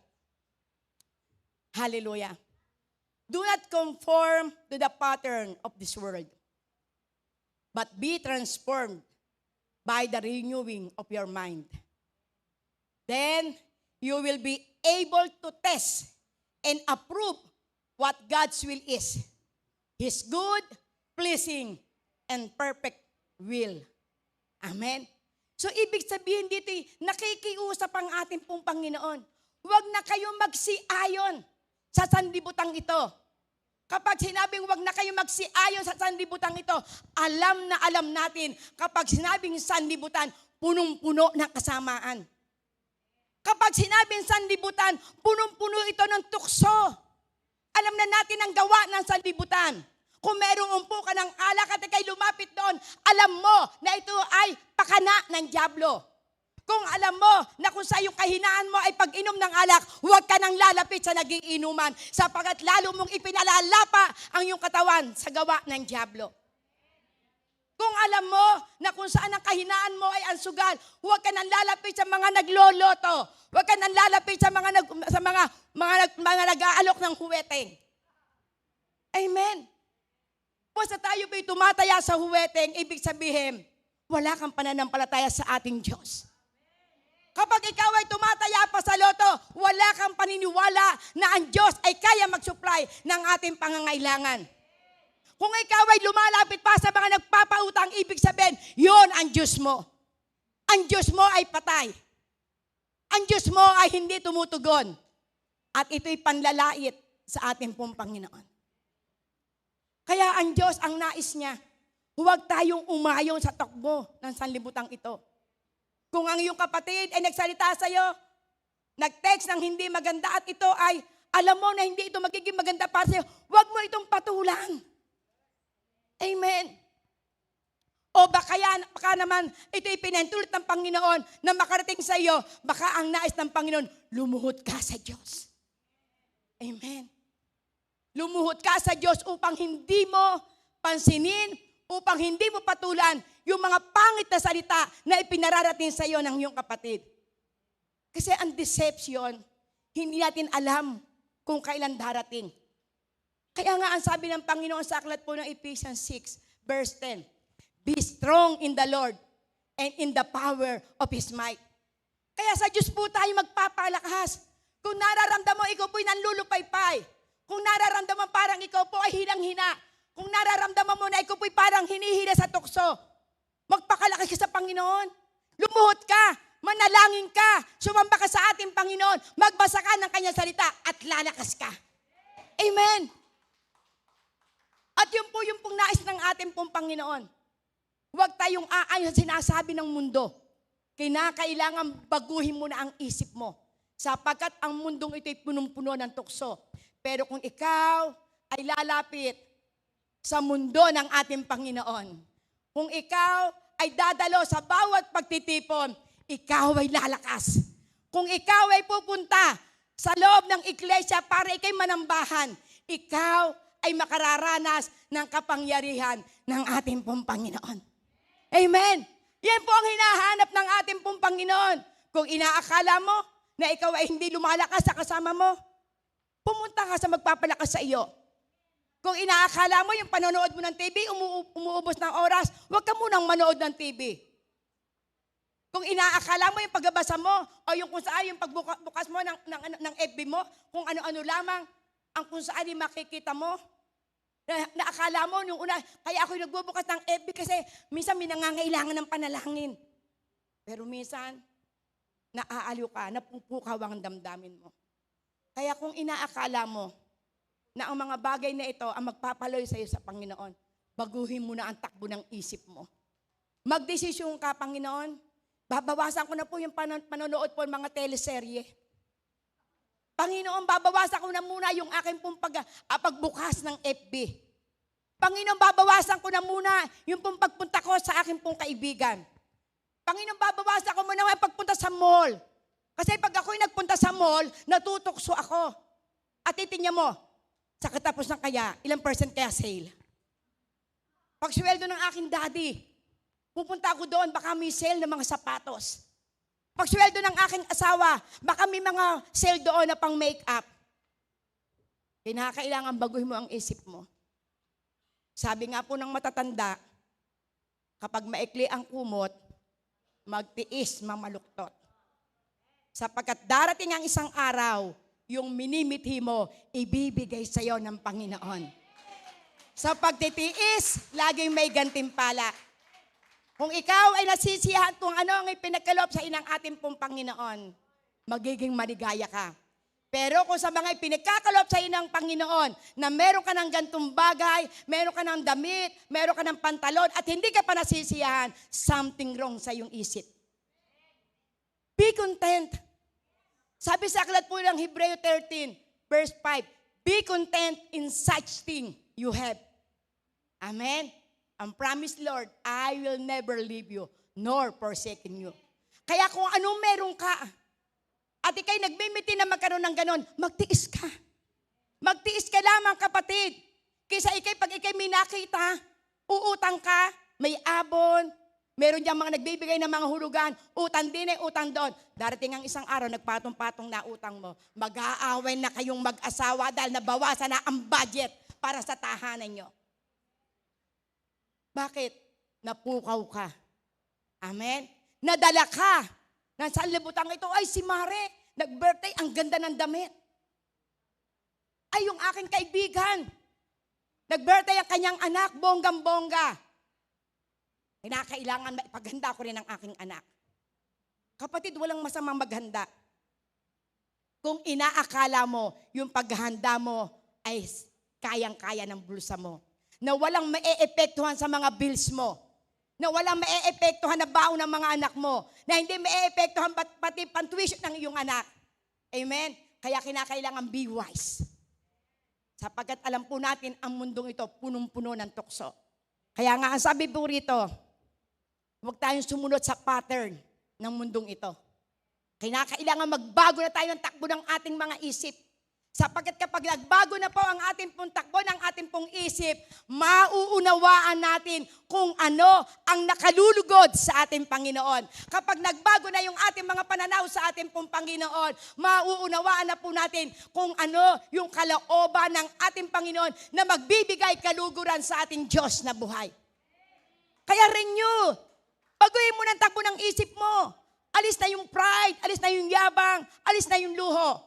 Speaker 1: Hallelujah. Do not conform to the pattern of this world, but be transformed by the renewing of your mind. Then you will be able to test and approve what God's will is. His good, pleasing, and perfect will. Amen. So ibig sabihin dito, nakikiusap ang ating pong Panginoon. Huwag na kayong magsiayon sa sanlibutan ito. Kapag sinabing huwag na kayong magsiayon sa sanlibutan ito, alam na alam natin, kapag sinabing sanlibutan, punong-puno ng kasamaan. Kapag sinabing sanlibutan, punong-puno ito ng tukso. Alam na natin ang gawa ng sanlibutan. Kung merong umpo ka ng alak at ikay lumapit doon, alam mo na ito ay pakana ng dyablo. Kung alam mo na kung sa iyong kahinaan mo ay pag-inom ng alak, huwag ka nang lalapit sa naging inuman sapagat lalo mong ipinalalapa ang iyong katawan sa gawa ng dyablo. Kung alam mo na kung saan ang kahinaan mo ay ang sugal, huwag ka nang lalapit sa mga nagloloto. Huwag ka nang lalapit sa mga nag-aalok ng huweteng. Amen. Basta tayo ba'y tumataya sa huweteng, ibig sabihin, wala kang pananampalataya sa ating Diyos. Kapag ikaw ay tumataya pa sa loto, wala kang paniniwala na ang Diyos ay kaya mag-supply ng ating pangangailangan. Kung ikaw ay lumalapit pa sa mga nagpapautang, ibig sabihin, yon ang Diyos mo. Ang Diyos mo ay patay. Ang Diyos mo ay hindi tumutugon. At ito'y panlalait sa ating pong Panginoon. Kaya ang Diyos, ang nais niya, huwag tayong umayon sa takbo ng sanlibutan ito. Kung ang iyong kapatid ay nagsalita sa iyo, nag-text ng hindi maganda at ito ay, alam mo na hindi ito magiging maganda para sa'yo, huwag mo itong patulan. Amen. O baka naman, ito'y pinahintulot ng Panginoon na makarating sa iyo, baka ang nais ng Panginoon, lumuhod ka sa Diyos. Amen. Lumuhod ka sa Diyos upang hindi mo pansinin, upang hindi mo patulan yung mga pangit na salita na ipinararating sa iyo ng iyong kapatid. Kasi ang deception, hindi natin alam kung kailan darating. Kaya nga ang sabi ng Panginoon sa aklat po ng Ephesians 6, verse 10, be strong in the Lord and in the power of His might. Kaya sa Diyos po tayo magpapalakas. Kung nararamdaman mo, ikaw po'y nanlulupaypay. Kung nararamdaman parang ikaw po ay hinang-hina. Kung nararamdaman mo na ikaw po'y parang hinihila sa tukso, magpakalakas ka sa Panginoon. Lumuhod ka, manalangin ka, sumamba ka sa ating Panginoon, magbasa ka ng Kanyang salita at lalakas ka. Amen. At yun po yung pong nais ng ating pong Panginoon. Huwag tayong aayon sa sinasabi ng mundo. Kinakailangan baguhin mo na ang isip mo. Sapagkat ang mundong ito'y punong-puno ng tukso. Pero kung ikaw ay lalapit sa mundo ng ating Panginoon, kung ikaw ay dadalo sa bawat pagtitipon, ikaw ay lalakas. Kung ikaw ay pupunta sa loob ng iglesia para ikay manambahan, ikaw ay makararanas ng kapangyarihan ng ating pong Panginoon. Amen. Yan po ang hinahanap ng ating pong Panginoon. Kung inaakala mo na ikaw ay hindi lumalakas sa kasama mo, pumunta ka sa magpapalakas sa iyo. Kung inaakala mo yung panonood mo ng TV, umuubos ng oras, huwag ka munang manood ng TV. Kung inaakala mo yung pagbabasa mo, o yung kung saan yung pagbukas mo ng FB mo, kung ano-ano lamang, ang kung saan yung makikita mo, na akala mo nung una, kaya ako nagbubukas ng FB kasi minsan may nangangailangan ng panalangin. Pero minsan, naaaliw ka, napupukaw ang damdamin mo. Kaya kung inaakala mo na ang mga bagay na ito ang magpapaloy sa iyo sa Panginoon, baguhin mo na ang takbo ng isip mo. Magdesisyon ka, Panginoon, babawasan ko na po yung panonood po ng mga teleserye. Panginoon, babawasan ko na muna yung aking pong pagbukas ng FB. Panginoon, babawasan ko na muna yung pong pagpunta ko sa aking pong kaibigan. Panginoon, babawasan ko muna yung pagpunta sa mall. Kasi pag ako'y nagpunta sa mall, natutokso ako. At titingnan mo, sa katapos ng kaya, ilang % kaya sale? Pag sweldo ng aking daddy, pupunta ako doon, baka may sale ng mga sapatos. Pag sweldo ng aking asawa, baka may mga sale doon na pang make-up. Kinakailangan baguhin mo ang isip mo. Sabi nga po ng matatanda, kapag maikli ang kumot, magtiis, mamaluktot. Sapagkat darating ang isang araw, yung minimithi mo, ibibigay sa iyo ng Panginoon. Sa pagtitiis, laging may gantimpala. Kung ikaw ay nasisiyahan kung ano ang ipinagkaloob sa inang ating pong Panginoon, magiging maligaya ka. Pero kung sa mga ipinagkakaloob sa inang Panginoon, na meron ka ng gantong bagay, meron ka ng damit, meron ka ng pantalon, at hindi ka pa nasisiyahan, something wrong sa iyong isip. Be content. Sabi sa aklat po ng Hebreo 13, verse 5, be content in such thing you have. Amen. Ang promise, Lord, I will never leave you, nor forsaken you. Kaya kung anong meron ka, at ikay nagmimiti na magkaroon ng ganon, magtiis ka. Magtiis ka lamang, kapatid. Kaysa pag ikay may nakita, uutang ka, may abon, meron diyang mga nagbibigay ng mga hulugan, utang din ay utang doon. Darating ang isang araw, nagpatong-patong na utang mo. Mag-aaway na kayong mag-asawa dahil nabawasan na ang budget para sa tahanan nyo. Bakit? Napukaw ka. Amen? Nadala ka. Nasaan libutan ito? Ay, si Mare, nag-birthday, ang ganda ng damit. Ay, yung aking kaibigan, nag-birthday ang kanyang anak, bonggang-bongga. Kinakailangan maipaganda ko rin ang aking anak. Kapatid, walang masamang maghanda. Kung inaakala mo, yung paghahanda mo ay kayang-kaya ng bulsa mo. Na walang mae-epektuhan sa mga bills mo. Na walang mae-epektuhan na baon ng mga anak mo. Na hindi mae-epektuhan pati pantuition ng iyong anak. Amen? Kaya kinakailangan be wise. Sapagkat alam po natin ang mundong ito punong-puno ng tukso. Kaya nga ang sabi po rito, huwag tayong sumunod sa pattern ng mundong ito. Kinakailangan magbago na tayo ng takbo ng ating mga isip. Sapagkat kapag nagbago na po ang ating pong takbo ng ating pong isip, mauunawaan natin kung ano ang nakalulugod sa ating Panginoon. Kapag nagbago na yung ating mga pananaw sa ating pong Panginoon, mauunawaan na po natin kung ano yung kalooban ng ating Panginoon na magbibigay kaluguran sa ating Diyos na buhay. Kaya renew. Baguhin mo ng takbo ng isip mo. Alis na yung pride, alis na yung yabang, alis na yung luho.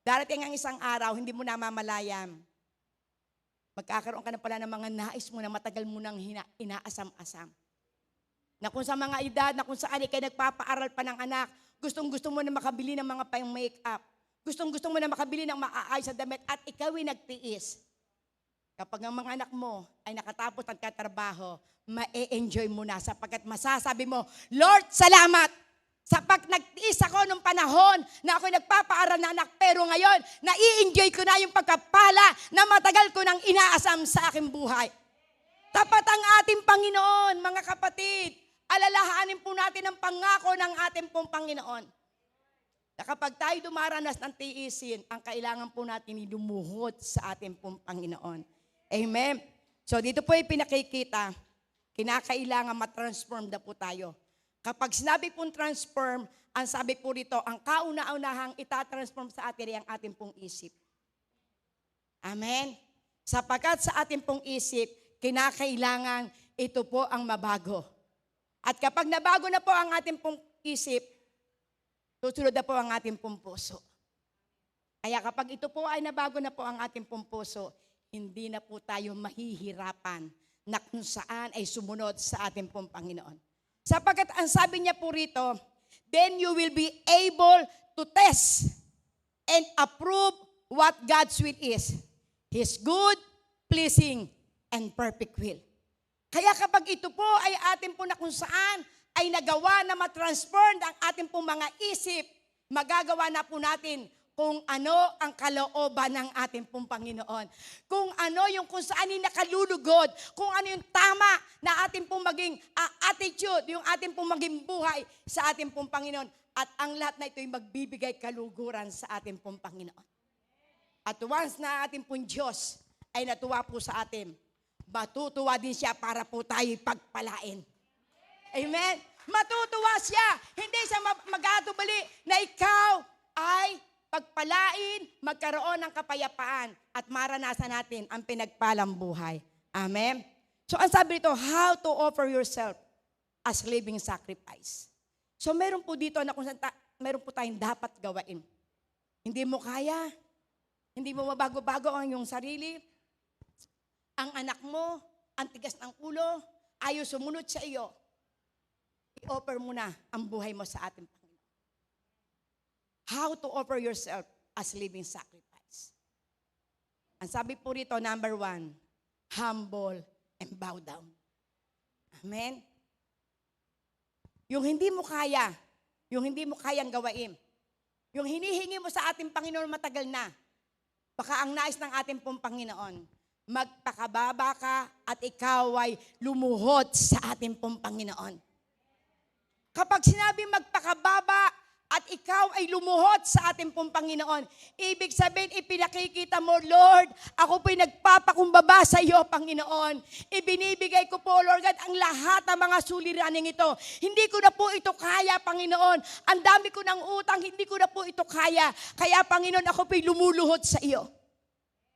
Speaker 1: Darating ang isang araw, hindi mo namamalayan. Magkakaroon ka na pala ng mga nais mo na matagal mo nang inaasam-asam. Na kung sa mga edad, na kung saan ikay nagpapaaral pa ng anak, gustong-gusto mo na makabili ng mga pang-makeup. Gustong-gusto mo na makabili ng maaayos sa damit at ikaw ay nagtiis. Kapag ang mga anak mo ay nakatapos at katrabaho, ma-enjoy mo na sapagkat masasabi mo, Lord, salamat! Sapag nagtiis ako nung panahon na ako nagpapaaral na anak, pero ngayon, nai-enjoy ko na yung pagkapala na matagal ko nang inaasam sa aking buhay. Tapat ang ating Panginoon, mga kapatid. Alalahanin po natin ang pangako ng ating pong Panginoon. Na kapag tayo dumaranas ng tiisin, ang kailangan po natin ilumuhod sa ating pong Panginoon. Amen? So dito po ay pinakikita, kinakailangan matransform na po tayo. Kapag sinabi pong transform, ang sabi po rito, ang kauna-unahang itatransform sa atin ay ang ating pong isip. Amen? Sapagkat sa ating pong isip, kinakailangan ito po ang mabago. At kapag nabago na po ang ating pong isip, susunod na po ang ating pong puso. Kaya kapag ito po ay nabago na po ang ating pong puso, hindi na po tayo mahihirapan na kung saan ay sumunod sa ating pong Panginoon. Sapagkat ang sabi niya po rito, then you will be able to test and approve what God's will is. His good, pleasing, and perfect will. Kaya kapag ito po ay atin po na kung saan ay nagawa na matransform ang ating pong mga isip, magagawa na po natin kung ano ang kalooban ng ating pong Panginoon. Kung ano yung kung saan yung nakalulugod, kung ano yung tama na ating pong maging attitude, yung ating pong maging buhay sa ating pong Panginoon. At ang lahat na ito ay magbibigay kaluguran sa ating pong Panginoon. At once na ating pong Diyos ay natuwa po sa atin, matutuwa din siya para po tayo pagpalain. Amen? Matutuwa siya. Hindi siya mag-atubali na ikaw ay pagpalain, magkaroon ng kapayapaan at maranasan natin ang pinagpalang buhay. Amen? So ang sabi dito, how to offer yourself as living sacrifice. So meron po dito na kung saan meron po tayong dapat gawain. Hindi mo kaya, hindi mo mabago-bago ang iyong sarili, ang anak mo, ang tigas ng ulo, ayaw sumunod sa iyo, i-offer mo na ang buhay mo sa ating Panginoon. How to offer yourself as living sacrifice. Ang sabi po rito, number 1, humble and bow down. Amen? Yung hindi mo kaya, yung hindi mo kayang gawain, yung hinihingi mo sa ating Panginoon matagal na, baka ang nais ng ating pong Panginoon, magpakababa ka at ikaw ay lumuhod sa ating pong Panginoon. Kapag sinabi magpakababa at ikaw ay lumuhod sa ating pong Panginoon, ibig sabihin, ipinakikita mo, Lord, ako po'y nagpapakumbaba sa iyo, Panginoon. Ibinibigay ko po, Lord God, ang lahat ng mga suliraning ito. Hindi ko na po ito kaya, Panginoon. Ang dami ko ng utang, hindi ko na po ito kaya. Kaya, Panginoon, ako po'y lumuluhod sa iyo.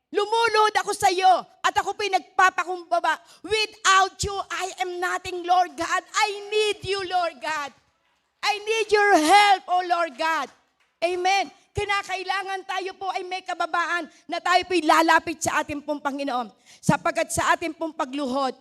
Speaker 1: Lumuluhod ako sa iyo at ako po'y nagpapakumbaba. Without you, I am nothing, Lord God. I need you, Lord God. I need your help, O Lord God. Amen. Kinakailangan tayo po ay may kababaan na tayo po'y lalapit sa ating pong Panginoon. Sapagkat sa ating pong pagluhod,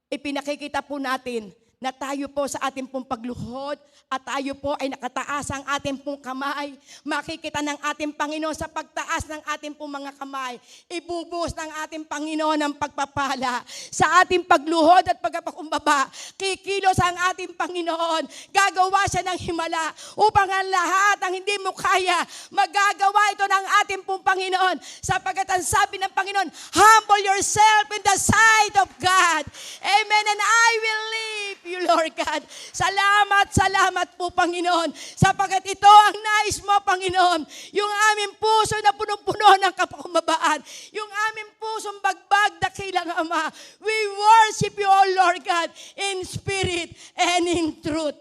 Speaker 1: ipinakikita po natin na tayo po sa ating pong pagluhod at tayo po ay nakataas ang ating pong kamay. Makikita ng ating Panginoon sa pagtaas ng ating pong mga kamay. Ibubuhos ng ating Panginoon ang pagpapala. Sa ating pagluhod at pagpapakumbaba, kikilos ang ating Panginoon. Gagawa siya ng himala upang ang lahat ang hindi mo kaya, magagawa ito ng ating pong Panginoon. Sapagkat ang sabi ng Panginoon, humble yourself in the sight of God. Amen. And I will lift you, Lord God. Salamat, salamat po, Panginoon. Sapagkat ito ang nais mo, Panginoon. Yung aming puso na punong-puno ng kapakumbabaan. Yung aming pusong bagbag, dakilang Ama. We worship you, O Lord God, in spirit and in truth.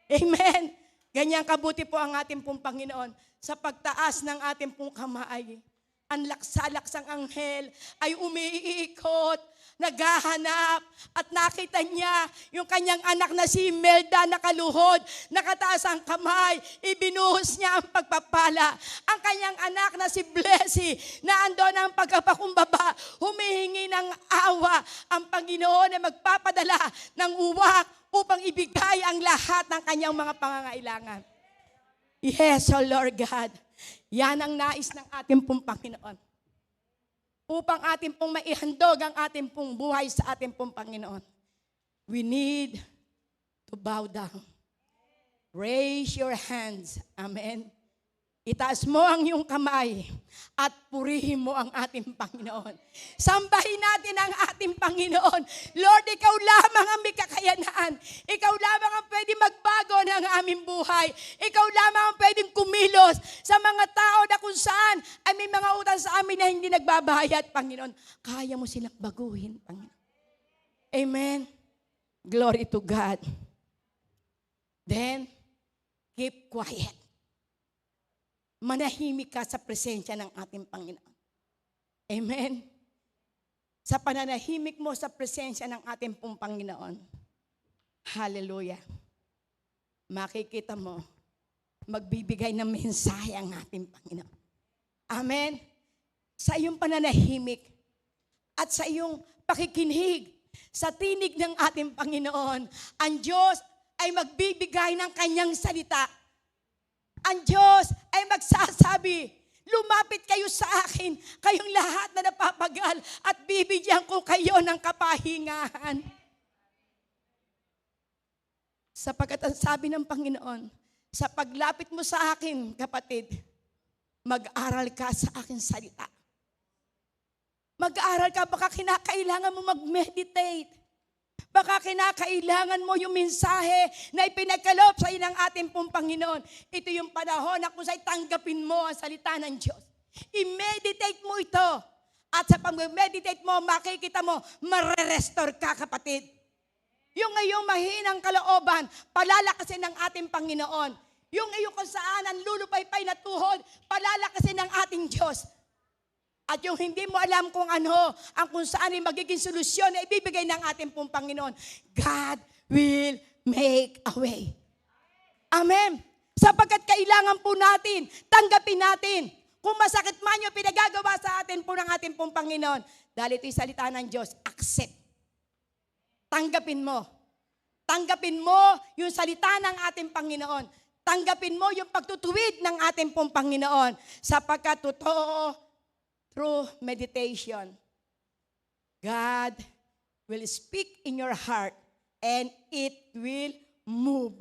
Speaker 1: Amen. Ganyan kabuti po ang ating pong Panginoon. Sa pagtaas ng ating pong kamay, ang laksa-laksang anghel ay umiikot, naghahanap, at nakita niya yung kanyang anak na si Imelda nakaluhod, nakataas ang kamay, ibinuhos niya ang pagpapala. Ang kanyang anak na si Blessy, na andon ang pagpapakumbaba, humihingi ng awa. Ang Panginoon ay magpapadala ng uwak upang ibigay ang lahat ng kanyang mga pangangailangan. Yes, O Lord God. Yan ang nais ng ating pong Panginoon. Upang ating pong maihandog ang ating pong buhay sa ating pong Panginoon. We need to bow down. Raise your hands. Amen. Itaas mo ang iyong kamay at purihin mo ang ating Panginoon. Sambahin natin ang ating Panginoon. Lord, Ikaw lamang ang may kakayanaan. Ikaw lamang ang pwede magbago ng aming buhay. Ikaw lamang ang pwedeng kumilos sa mga tao na kung saan ay may mga utang sa amin na hindi nagbabayad, Panginoon. Kaya mo silang baguhin, Panginoon. Amen. Glory to God. Then, keep quiet. Manahimik ka sa presensya ng ating Panginoon. Amen. Sa pananahimik mo sa presensya ng ating pong Panginoon. Hallelujah. Makikita mo, magbibigay ng mensahe ang ating Panginoon. Amen. Sa iyong pananahimik at sa iyong pakikinig sa tinig ng ating Panginoon, ang Diyos ay magbibigay ng kanyang salita. Ang Diyos ay magsasabi, lumapit kayo sa akin, kayong lahat na napapagal, at bibigyan ko kayo ng kapahingahan. Sapagkat ang sabi ng Panginoon, sa paglapit mo sa akin, kapatid, mag-aral ka sa aking salita. Mag-aral ka, baka kinakailangan mo mag-meditate. Baka kinakailangan mo yung mensahe na ipinagkaloob sa ng ating pong Panginoon. Ito yung panahon na kung sa'y tanggapin mo ang salita ng Diyos. I-meditate mo ito. At sa pag-meditate mo, makikita mo, marerestore ka, kapatid. Yung iyong mahinang kalooban, palalakasin ng ating Panginoon. Yung iyong kung saan ang lulupaypay na tuhod, palalakasin ng ating Diyos. At yung hindi mo alam kung ano, ang kung saan ay magiging solusyon na ibibigay ng ating pong Panginoon, God will make a way. Amen. Sapagkat kailangan po natin, tanggapin natin, kung masakit man yung pinagagawa sa atin po ng ating pong Panginoon. Dahil ito'y salita ng Diyos, accept. Tanggapin mo. Tanggapin mo yung salita ng ating Panginoon. Tanggapin mo yung pagtutuwid ng ating pong Panginoon. Sapagkat totoo, through meditation, God will speak in your heart and it will move.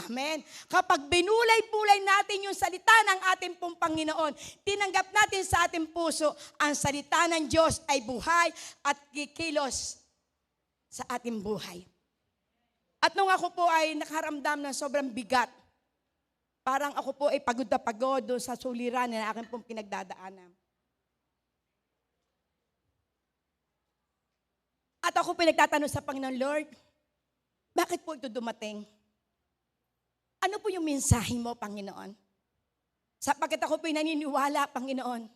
Speaker 1: Amen. Kapag binulay-bulay natin yung salita ng ating pong Panginoon, tinanggap natin sa ating puso, ang salita ng Diyos ay buhay at kikilos sa ating buhay. At nung ako po ay nakaramdam ng sobrang bigat, parang ako po ay pagod na pagod doon sa suliran na aking pong pinagdadaanan. At ako pinagtatanong sa Panginoon, Lord, bakit po ito dumating? Ano po yung mensahe mo, Panginoon? Sapagkat ako pinaniniwala, Panginoon,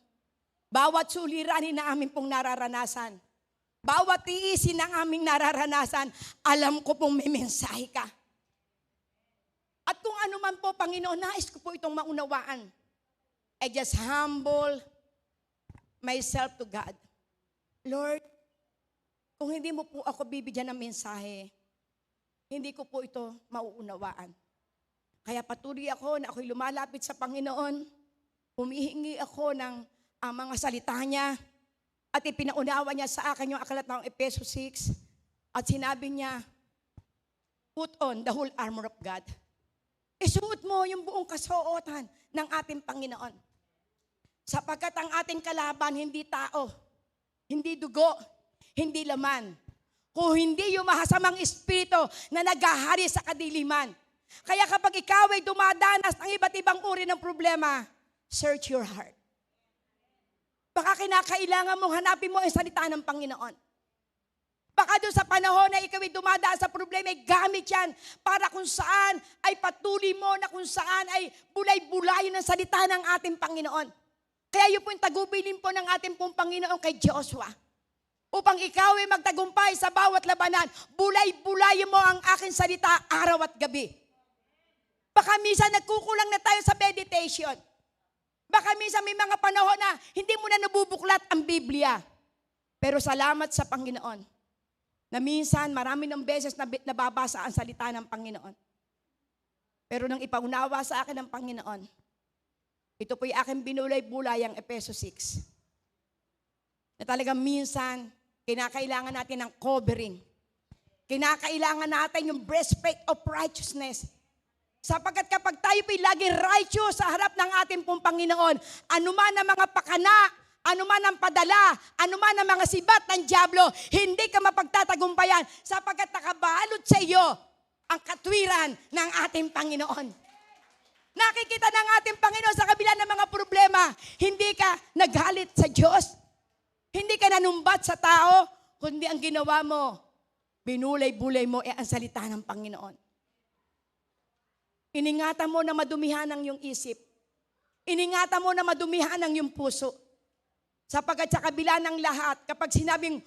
Speaker 1: bawat suliranin na amin pong nararanasan, bawat tiisin na aming nararanasan, alam ko pong may mensahe ka. At kung ano man po, Panginoon, nais ko po itong maunawaan. I just humble myself to God. Lord, kung hindi mo po ako bibigyan ng mensahe, hindi ko po ito mauunawaan. Kaya patuloy ako na ako'y lumalapit sa Panginoon, humihingi ako ng mga salita niya, at ipinaunawa niya sa akin yung aklat ng Efeso 6, at sinabi niya, put on the whole armor of God. Isuot mo yung buong kasuotan ng ating Panginoon. Sapagkat ang ating kalaban, hindi tao, hindi dugo, hindi laman, kung hindi yung mahasamang espiritu na naghahari sa kadiliman. Kaya kapag ikaw ay dumadanas ng iba't ibang uri ng problema, search your heart. Baka kinakailangan mong hanapin mo ang salita ng Panginoon. Baka doon sa panahon na ikaw ay dumadaan sa problema, ay gamit yan para kung saan ay patuloy mo na kung saan ay bulay-bulayin ang salita ng ating Panginoon. Kaya yun po yung tagubilin po ng ating pong Panginoon kay Joshua. Upang ikaw ay magtagumpay sa bawat labanan, bulay-bulayin mo ang aking salita araw at gabi. Baka minsan nagkukulang na tayo sa meditation. Baka minsan may mga panahon na hindi mo na nabubuklat ang Biblia. Pero salamat sa Panginoon na minsan marami ng beses na nababasa ang salita ng Panginoon. Pero nang ipaunawa sa akin ng Panginoon, ito po'y aking binulay-bulay ang Efeso 6. Na talagang minsan, kinakailangan natin ng covering. Kinakailangan natin yung breastplate of righteousness. Sapagkat kapag tayo po'y lagi righteous sa harap ng ating pong Panginoon, anuman ang mga pakana, anuman ang padala, anuman ang mga sibat ng dyablo, hindi ka mapagtatagumpayan sapagkat nakabalot sa iyo ang katwiran ng ating Panginoon. Nakikita ng ating Panginoon sa kabila ng mga problema, hindi ka naghalit sa Diyos, hindi ka nanumbat sa tao, kundi ang ginawa mo, binulay-bulay mo ang salita ng Panginoon. Iningatan mo na madumihan ang iyong isip. Iningatan mo na madumihan ang iyong puso. Sapagkat sa kabila ng lahat, kapag sinabing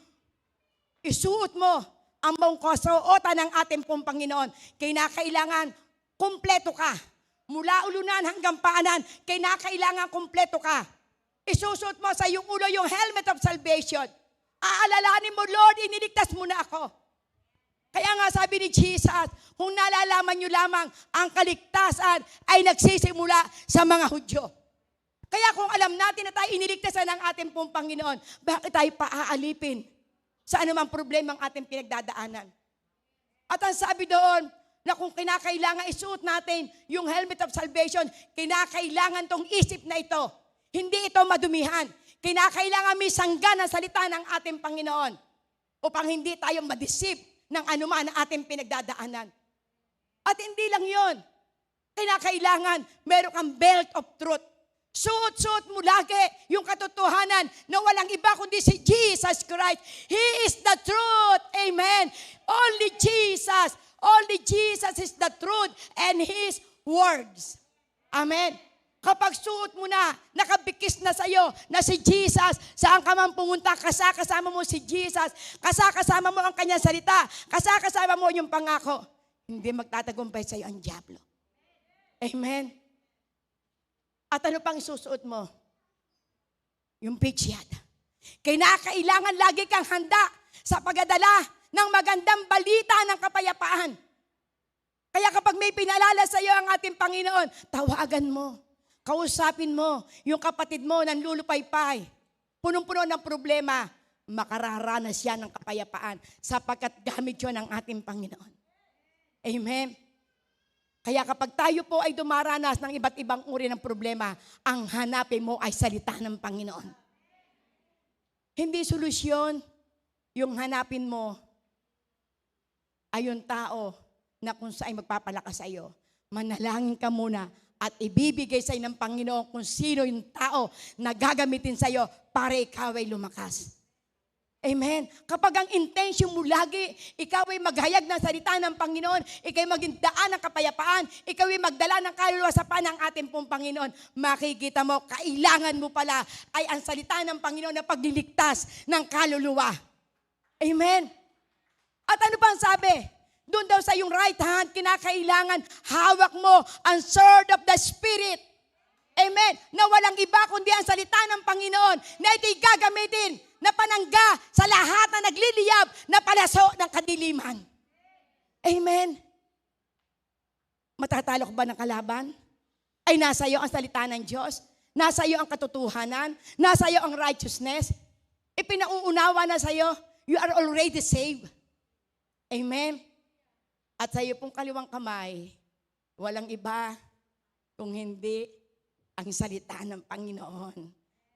Speaker 1: isuot mo ang buong kasuotan ng ating pong Panginoon, kinakailangan kumpleto ka. Mula ulunan hanggang paanan, kinakailangan kumpleto ka. Isusuot mo sa iyong ulo yung helmet of salvation. Aalalahanin mo, Lord, iniligtas mo na ako. Kaya nga sabi ni Jesus, kung nalalaman nyo lamang ang kaligtasan ay nagsisimula sa mga Hudyo. Kaya kung alam natin na tayo iniligtasan ng ating pong Panginoon, bakit tayo paaalipin sa anumang problema ang ating pinagdadaanan? At ang sabi doon, na kung kinakailangan isuot natin yung helmet of salvation, kinakailangan tong isip na ito. Hindi ito madumihan. Kinakailangan may sangga ng salita ng ating Panginoon upang hindi tayo madisip ng anuman ang ating pinagdadaanan. At hindi lang yon. Kinakailangan meron kang belt of truth. Suot-suot mo lagi yung katotohanan na walang iba kundi si Jesus Christ. He is the truth. Amen. Only Jesus is the truth and His words. Amen. Kapag suot mo na, nakabikis na sa iyo na si Jesus, saan ka man pumunta, kasama mo si Jesus, kasama mo ang kanyang salita, kasama mo yung pangako, hindi magtatagumpay sa iyo ang dyablo. Amen. At ano pang susuot mo? Yung pityad. Kinakailangan lagi kang handa sa pagdadala ng magandang balita ng kapayapaan. Kaya kapag may pinalala sa iyo ang ating Panginoon, tawagan mo, kausapin mo, yung kapatid mo nang lulupaypay, punong-puno ng problema, makararanas yan ng kapayapaan sapagkat gamit yun ng ating Panginoon. Amen. Kaya kapag tayo po ay dumaranas ng iba't ibang uri ng problema, ang hanapin mo ay salita ng Panginoon. Hindi solusyon yung hanapin mo ay yung tao na kung saan magpapalakas sa iyo. Manalangin ka muna at ibibigay sa iyo ng Panginoon kung sino yung tao na gagamitin sa iyo para ikaw ay lumakas. Amen. Kapag ang intention mo lagi, ikaw ay maghayag ng salita ng Panginoon, ikaw ay maging daan ng kapayapaan, ikaw ay magdala ng kaluluwa sa ng ating pong Panginoon, makikita mo, kailangan mo pala ay ang salita ng Panginoon na pagliligtas ng kaluluwa. Amen. At ano pang sabi? Doon daw sa iyong right hand, kinakailangan hawak mo ang sword of the Spirit. Amen. Na walang iba kundi ang salita ng Panginoon na ito'y gagamitin na panangga sa lahat na nagliliyab na palaso ng kadiliman. Amen. Matatalo ka ba ng kalaban? Ay nasa iyo ang salita ng Diyos. Nasa iyo ang katotohanan. Nasa iyo ang righteousness. Ipinauunawa na sa iyo. You are already saved. Amen. At sa iyo pong kaliwang kamay, walang iba kung hindi ang salita ng Panginoon.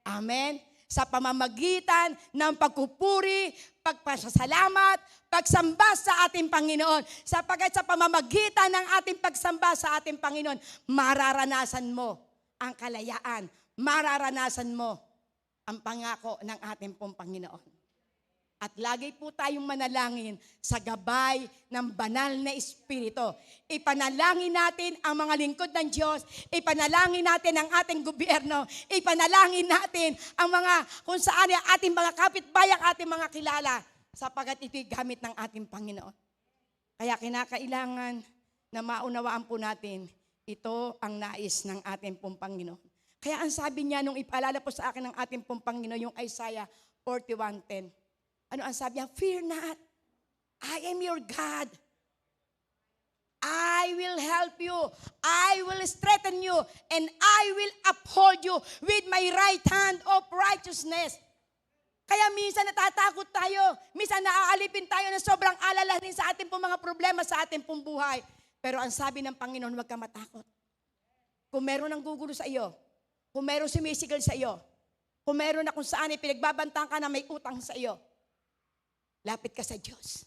Speaker 1: Amen. Sa pamamagitan ng pagpupuri, pagpasalamat, pagsamba sa ating Panginoon. Sapagkat sa pamamagitan ng ating pagsamba sa ating Panginoon, mararanasan mo ang kalayaan. Mararanasan mo ang pangako ng ating pong Panginoon. At lagi po tayong manalangin sa gabay ng banal na Espiritu. Ipanalangin natin ang mga lingkod ng Diyos. Ipanalangin natin ang ating gobyerno. Ipanalangin natin ang mga kung saan ang ating mga kapitbayan, ating mga kilala. Sapagkat ito'y gamit ng ating Panginoon. Kaya kinakailangan na maunawaan po natin, ito ang nais ng ating pong Panginoon. Kaya ang sabi niya nung ipaalala po sa akin ng ating pong Panginoon, yung Isaiah 41:10. Ano ang sabi niya? Fear not. I am your God. I will help you. I will strengthen you. And I will uphold you with my right hand of righteousness. Kaya minsan natatakot tayo. Minsan naaalipin tayo ng sobrang alalahanin sa ating pong mga problema sa ating pong buhay. Pero ang sabi ng Panginoon, huwag ka matakot. Kung meron ng gugulo sa iyo, kung meron sumisigal sa iyo, kung meron na kung saan pinagbabantaan ka na may utang sa iyo, lapit ka sa Diyos.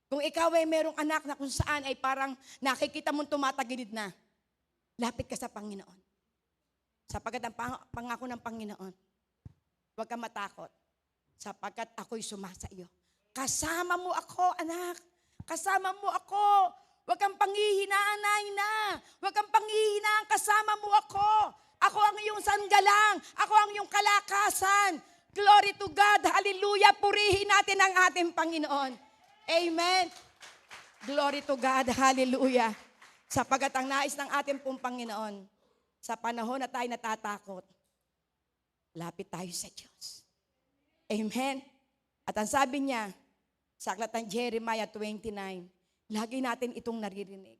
Speaker 1: Kung ikaw ay merong anak na kung saan ay parang nakikita mong tumatagilid na, lapit ka sa Panginoon. Sapagkat ang pangako ng Panginoon, huwag ka matakot, sapagkat ako'y sumasa iyo. Kasama mo ako, anak. Kasama mo ako. Huwag kang panghihinaan, na. Huwag kang panghihinaan, kasama mo ako. Ako ang iyong sanggalang. Ako ang iyong kalakasan. Glory to God. Hallelujah. Purihin natin ang ating Panginoon. Amen. Glory to God. Hallelujah. Sapagat ang nais ng ating pong Panginoon, sa panahon na tayo natatakot, lapit tayo sa Diyos. Amen. At ang sabi niya, sa aklat ng Jeremiah 29, lagi natin itong naririnig.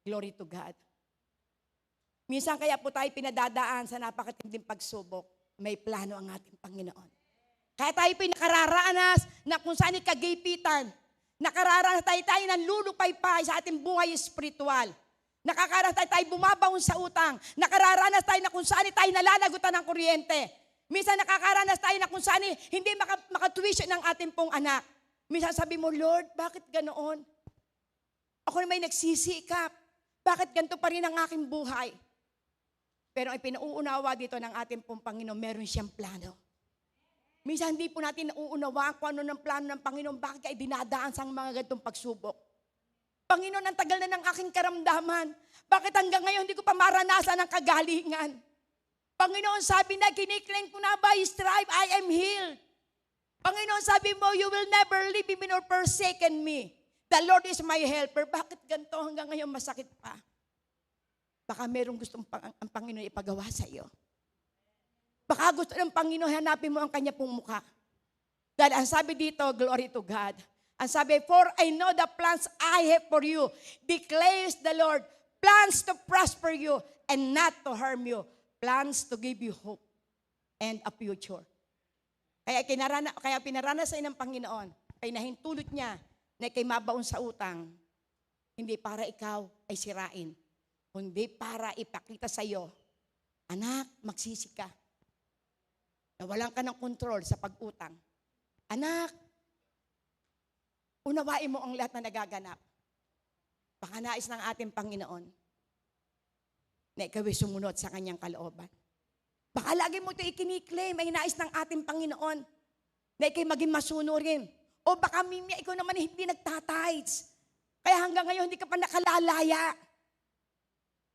Speaker 1: Glory to God. Minsan kaya po tayo pinadadaan sa napakatinding pagsubok. May plano ang ating Panginoon. Kaya tayo pinakararanas na kung saan ikagipitan. Nakararanas tayo ng lulupaypay sa ating buhay espiritual. Nakakaranas tayo bumabaon sa utang. Nakararanas tayo na kung saan tayo nalalagutan ng kuryente. Minsan nakakaranas tayo na kung saan hindi makatuition ng ating pong anak. Minsan sabi mo, Lord, bakit ganoon? Ako na may nagsisikap. Bakit ganito pa rin ang aking buhay? Pero ay pinauunawa dito ng ating pong Panginoon, meron siyang plano. Minsan hindi po natin nauunawaan kung ano ng plano ng Panginoon, bakit kayo dinadaan sa mga ganitong pagsubok. Panginoon, ang tagal na ng aking karamdaman. Bakit hanggang ngayon hindi ko pa maranasan ang kagalingan? Panginoon, sabi na, kiniklaim ko na by His stripe, I am healed. Panginoon, sabi mo, you will never leave me nor forsaken me. The Lord is my helper. Bakit ganito hanggang ngayon masakit pa? Baka merong gustong ang Panginoon ipagawa sa iyo. Baka gusto ng Panginoon, hanapin mo ang kanya pong mukha. Dahil ang sabi dito, glory to God. Ang sabi, for I know the plans I have for you, declares the Lord, plans to prosper you and not to harm you, plans to give you hope and a future. Kaya pinaranas sa ng Panginoon, ay nahintulot niya na ikay mabaon sa utang, hindi para ikaw ay sirain, kundi para ipakita sa iyo, anak, magsisi ka. Nawalan ka ng kontrol sa pag-utang. Anak, unawain mo ang lahat na nagaganap. Baka nais ng ating Panginoon na ikaw ay sumunod sa kanyang kalooban. Baka lagi mo ito ikiniklaim, ay nais ng ating Panginoon na ikaw maging masunurin. O baka mimya, ikaw naman hindi nagtatides. Kaya hanggang ngayon hindi ka pa nakalalaya.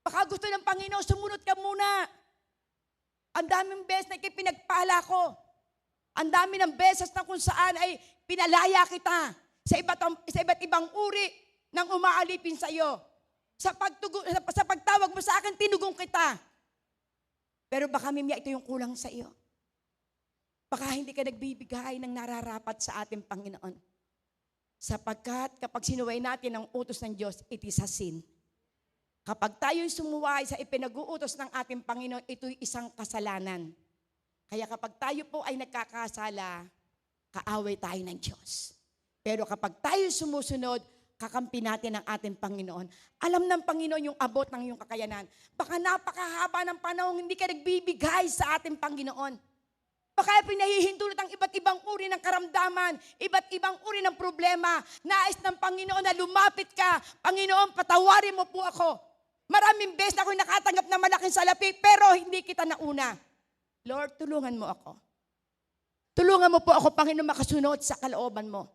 Speaker 1: Baka gusto ng Panginoon, sumunod ka muna. Ang daming beses na pinagpala ko. Ang dami ng beses na kung saan ay pinalaya kita sa iba't ibang uri ng umaalipin sa iyo. Sa pagtawag mo sa akin, tinugong kita. Pero baka mimya ito yung kulang sa iyo. Baka hindi ka nagbibigay ng nararapat sa ating Panginoon. Sapagkat kapag sinuway natin ang utos ng Diyos, it is a sin. Kapag tayo'y sumuway sa ipinag-uutos ng ating Panginoon, ito'y isang kasalanan. Kaya kapag tayo po ay nagkakasala, kaaway tayo ng Diyos. Pero kapag tayo sumusunod, kakampi natin ang ating Panginoon. Alam ng Panginoon yung abot ng iyong kakayanan. Baka napakahaba ng panahon, hindi ka nagbibigay sa ating Panginoon. Baka pinahihintulot ang iba't ibang uri ng karamdaman, iba't ibang uri ng problema. Nais ng Panginoon na lumapit ka. Panginoon, patawarin mo po ako. Maraming beses na ako'y nakatanggap ng malaking salapi, pero hindi kita nauna. Lord, tulungan mo ako. Tulungan mo po ako, Panginoon, makasunod sa kalooban mo.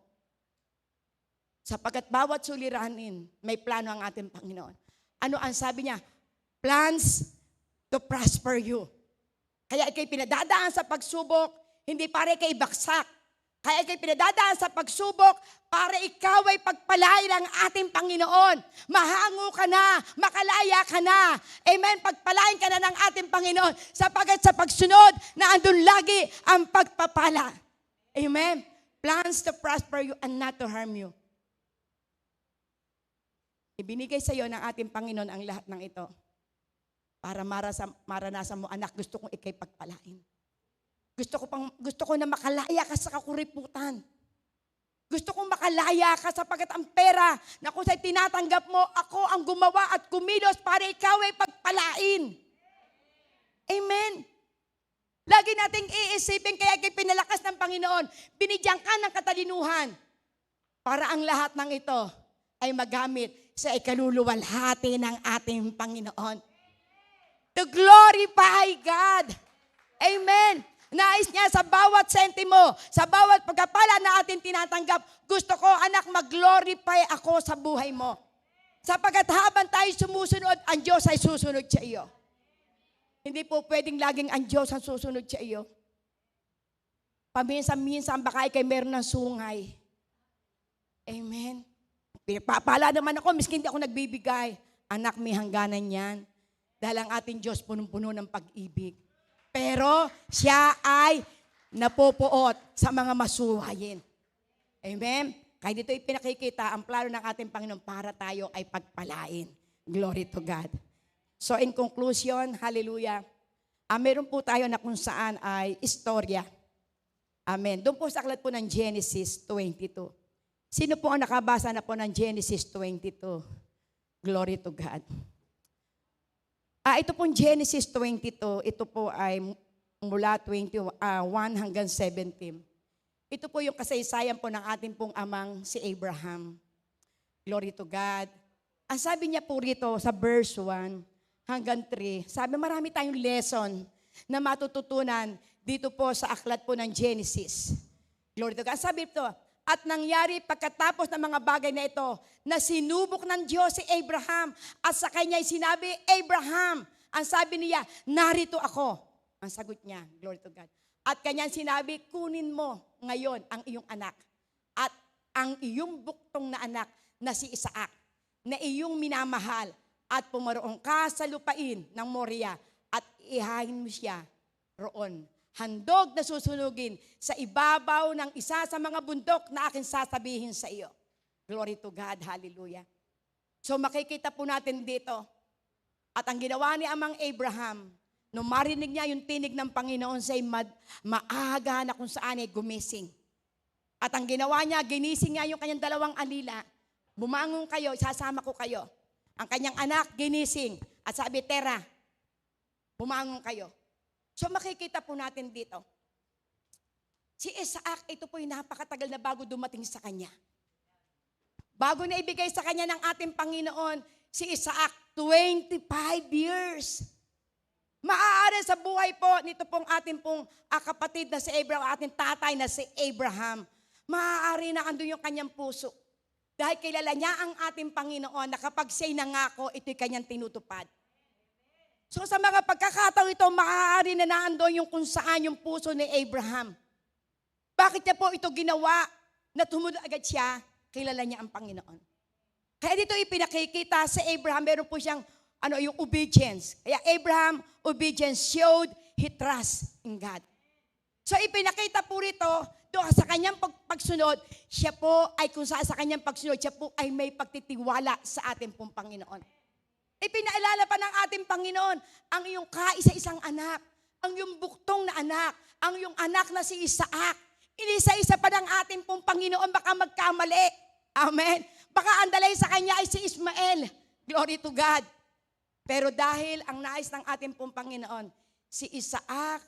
Speaker 1: Sapagkat bawat suliranin, may plano ang ating Panginoon. Ano ang sabi niya? Plans to prosper you. Kaya ikay pinadadaan sa pagsubok, hindi para ikay baksak. Kaya ikay pinadadaan sa pagsubok, para ikaw ay pagpalain ng ating Panginoon. Mahango ka na, makalaya ka na. Amen, pagpalain ka na ng ating Panginoon. Sapagkat sa pagsunod, na andun lagi ang pagpapala. Amen. Plans to prosper you and not to harm you. Ibinigay sa iyo ng ating Panginoon ang lahat ng ito. Para maranasan mo, anak, gusto kong ikay pagpalain. Gusto ko na makalaya ka sa kakuriputan. Gusto kong makalaya ka sapagkat ang pera na kung sa'y tinatanggap mo, ako ang gumawa at kumilos para ikaw ay pagpalain. Amen. Lagi nating iisipin, kaya kay pinalakas ng Panginoon, binigyan ka ng katalinuhan para ang lahat ng ito ay magamit sa ikaluluwalhati ng ating Panginoon. To glorify God. Amen. Nais niya sa bawat sentimo, sa bawat pagkapala na ating tinatanggap, gusto ko, anak, mag-glorify ako sa buhay mo. Sapagkat habang tayo sumusunod, ang Diyos ay susunod sa iyo. Hindi po pwedeng laging ang Diyos ang susunod sa iyo. Paminsan-minsan, baka ikay meron ng sungay. Amen. Pinapapala naman ako, miskin hindi ako nagbibigay. Anak, may hangganan yan. Dahil ang ating Diyos punong-puno ng pag-ibig. Pero siya ay napupuot sa mga masuwayin. Amen? Kaya dito ipinakikita ang plano ng ating Panginoon para tayo ay pagpalain. Glory to God. So in conclusion, hallelujah, meron po tayo na kung saan ay istorya. Amen. Doon po sa aklat po ng Genesis 22. Sino po ang nakabasa na po ng Genesis 22? Glory to God. Ito pong Genesis 22, ito po ay mula 21 hanggang 17. Ito po yung kasaysayan po ng ating pong amang si Abraham. Glory to God. Ang sabi niya po rito sa verse 1 hanggang 3, sabi marami tayong lesson na matututunan dito po sa aklat po ng Genesis. Glory to God. Ang sabi ito, at nangyari pagkatapos ng mga bagay na ito, na sinubok ng Diyos si Abraham at sa kanya sinabi, Abraham, ang sabi niya, narito ako. Ang sagot niya, glory to God. At kanyang sinabi, kunin mo ngayon ang iyong anak at ang iyong buktong na anak na si Isaac, na iyong minamahal at pumaroon ka sa lupain ng Moria at ihahin mo siya roon. Handog na susunugin sa ibabaw ng isa sa mga bundok na aking sasabihin sa iyo. Glory to God, hallelujah. So makikita po natin dito, at ang ginawa ni Amang Abraham, nung marinig niya yung tinig ng Panginoon sa'y maaga na kung saan ay gumising. At ang ginawa niya, ginising niya yung kanyang dalawang alila. Bumangon kayo, sasama ko kayo. Ang kanyang anak, ginising. At sabi, Tera, bumangon kayo. So makikita po natin dito, si Isaac, ito po yung napakatagal na bago dumating sa kanya. Bago na ibigay sa kanya ng ating Panginoon, si Isaac, 25 years. Maaari sa buhay po, nito pong ating pong kapatid na si Abraham, ating tatay na si Abraham, maaari na andun yung kanyang puso. Dahil kilala niya ang ating Panginoon na kapag siya'y nangako, ito'y kanyang tinutupad. So sa mga pagkakataon ito, maaari na naandun yung kung saan yung puso ni Abraham. Bakit niya po ito ginawa na tumunod agad siya? Kilala niya ang Panginoon. Kaya dito ipinakikita sa Abraham, meron po siyang yung obedience. Kaya Abraham, obedience showed he trust in God. So ipinakita po rito, doon sa kanyang pagsunod, siya po ay kung saan sa kanyang pagsunod, siya po ay may pagtitiwala sa ating pong Panginoon. Ipinaalala pa ng ating Panginoon ang iyong kaisa-isang anak, ang iyong buktong na anak, ang iyong anak na si Isaac. Inisa-isa pa ng ating pong Panginoon, baka magkamali. Amen. Baka ang dalay sa kanya ay si Ismael. Glory to God. Pero dahil ang nais ng ating pong Panginoon, si Isaac,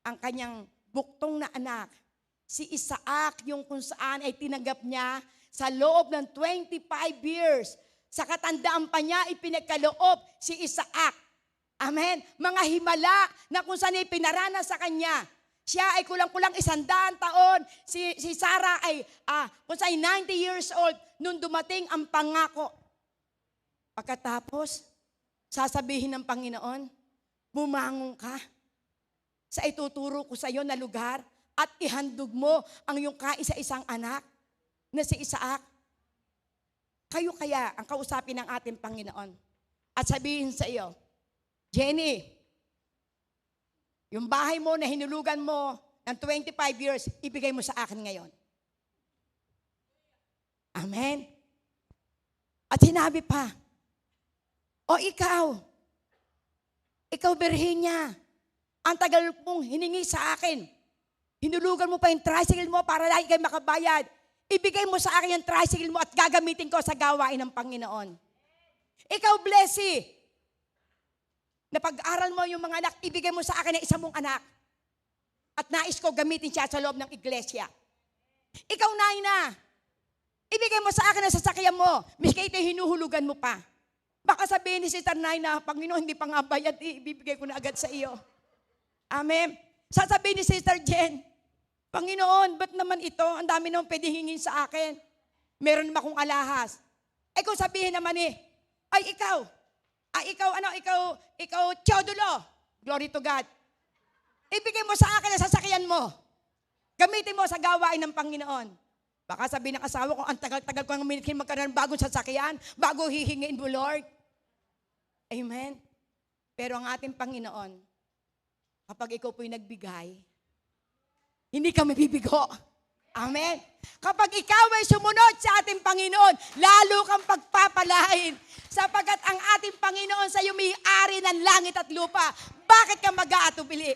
Speaker 1: ang kanyang buktong na anak, si Isaac yung kung saan ay tinanggap niya sa loob ng 25 years. Sa katandaan pa niya, ipinagkaloob si Isaac. Amen. Mga himala na kung saan ay pinaranas sa kanya. Siya ay kulang-kulang 100 taon. Si Sarah ay kung saan 90 years old nung dumating ang pangako. Pagkatapos, sasabihin ng Panginoon, bumangon ka sa ituturo ko sa iyo na lugar at ihandog mo ang iyong kaisa-isang anak na si Isaac. Kayo kaya ang kausapin ng ating Panginoon at sabihin sa iyo, Jenny, yung bahay mo na hinulugan mo ng 25 years, ibigay mo sa akin ngayon. Amen? At sinabi pa, o ikaw, Virginia, ang tagal mong hiningi sa akin. Hinulugan mo pa yung tricycle mo para lagi kayo makabayad. Ibigay mo sa akin yung tricycle mo at gagamitin ko sa gawain ng Panginoon. Ikaw, Blessy, na pag-aral mo yung mga anak, ibigay mo sa akin ang isa mong anak. At nais ko gamitin siya sa loob ng iglesia. Ikaw, Naina, ibigay mo sa akin ang sasakyan mo. Miski ito hinuhulugan mo pa. Baka sabihin ni Sister Naina, Panginoon, hindi pa nga bayad, ibibigay ko na agad sa iyo. Amen. Sasabihin ni Sister Jen, Panginoon, ba't naman ito? Ang dami naman pwede hingin sa akin. Meron naman akong alahas. Kung sabihin naman ikaw, Teodulo, glory to God. Ibigay mo sa akin ang sasakyan mo. Gamitin mo sa gawain ng Panginoon. Baka sabihin ng asawa ko, ang tagal-tagal ko ang minigin magkaroon ng bagong sasakyan, bago hihingin mo, Lord. Amen. Pero ang ating Panginoon, kapag ikaw po'y nagbigay, hindi ka mabibigo. Amen. Kapag ikaw ay sumunod sa ating Panginoon, lalo kang pagpapalain. Sapagkat ang ating Panginoon sa iyo may-ari ng langit at lupa. Bakit ka mag-aatubili?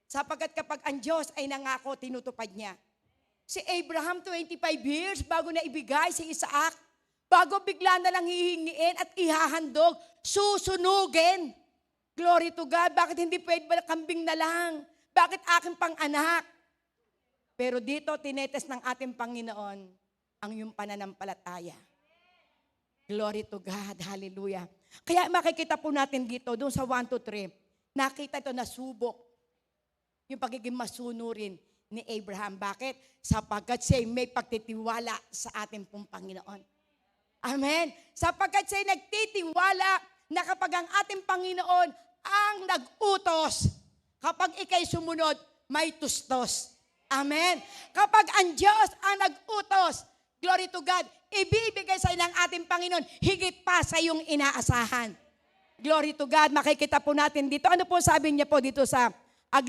Speaker 1: Sapagkat kapag ang Diyos ay nangako, tinutupad niya. Si Abraham, 25 years bago na ibigay si Isaac, bago bigla na lang hihingiin at ihahandog, susunugin. Glory to God. Bakit hindi pwede ba kambing na lang? Bakit aking pang-anak? Pero dito, tinetes ng ating Panginoon ang iyong pananampalataya. Glory to God. Hallelujah. Kaya makikita po natin dito, doon sa 1 to 3, nakita ito na subok. Yung pagiging masunurin ni Abraham. Bakit? Sapagkat siya may pagtitiwala sa ating pong Panginoon. Amen. Sapagkat siya nagtitiwala na kapag ang ating Panginoon ang nag-utos, kapag ikay sumunod, may tustos. Amen. Kapag ang Diyos ang nag-utos, glory to God, ibibigay sa ng ating Panginoon higit pa sa iyong inaasahan. Glory to God. Makikita po natin dito. Ano po sabi niya po dito sa 4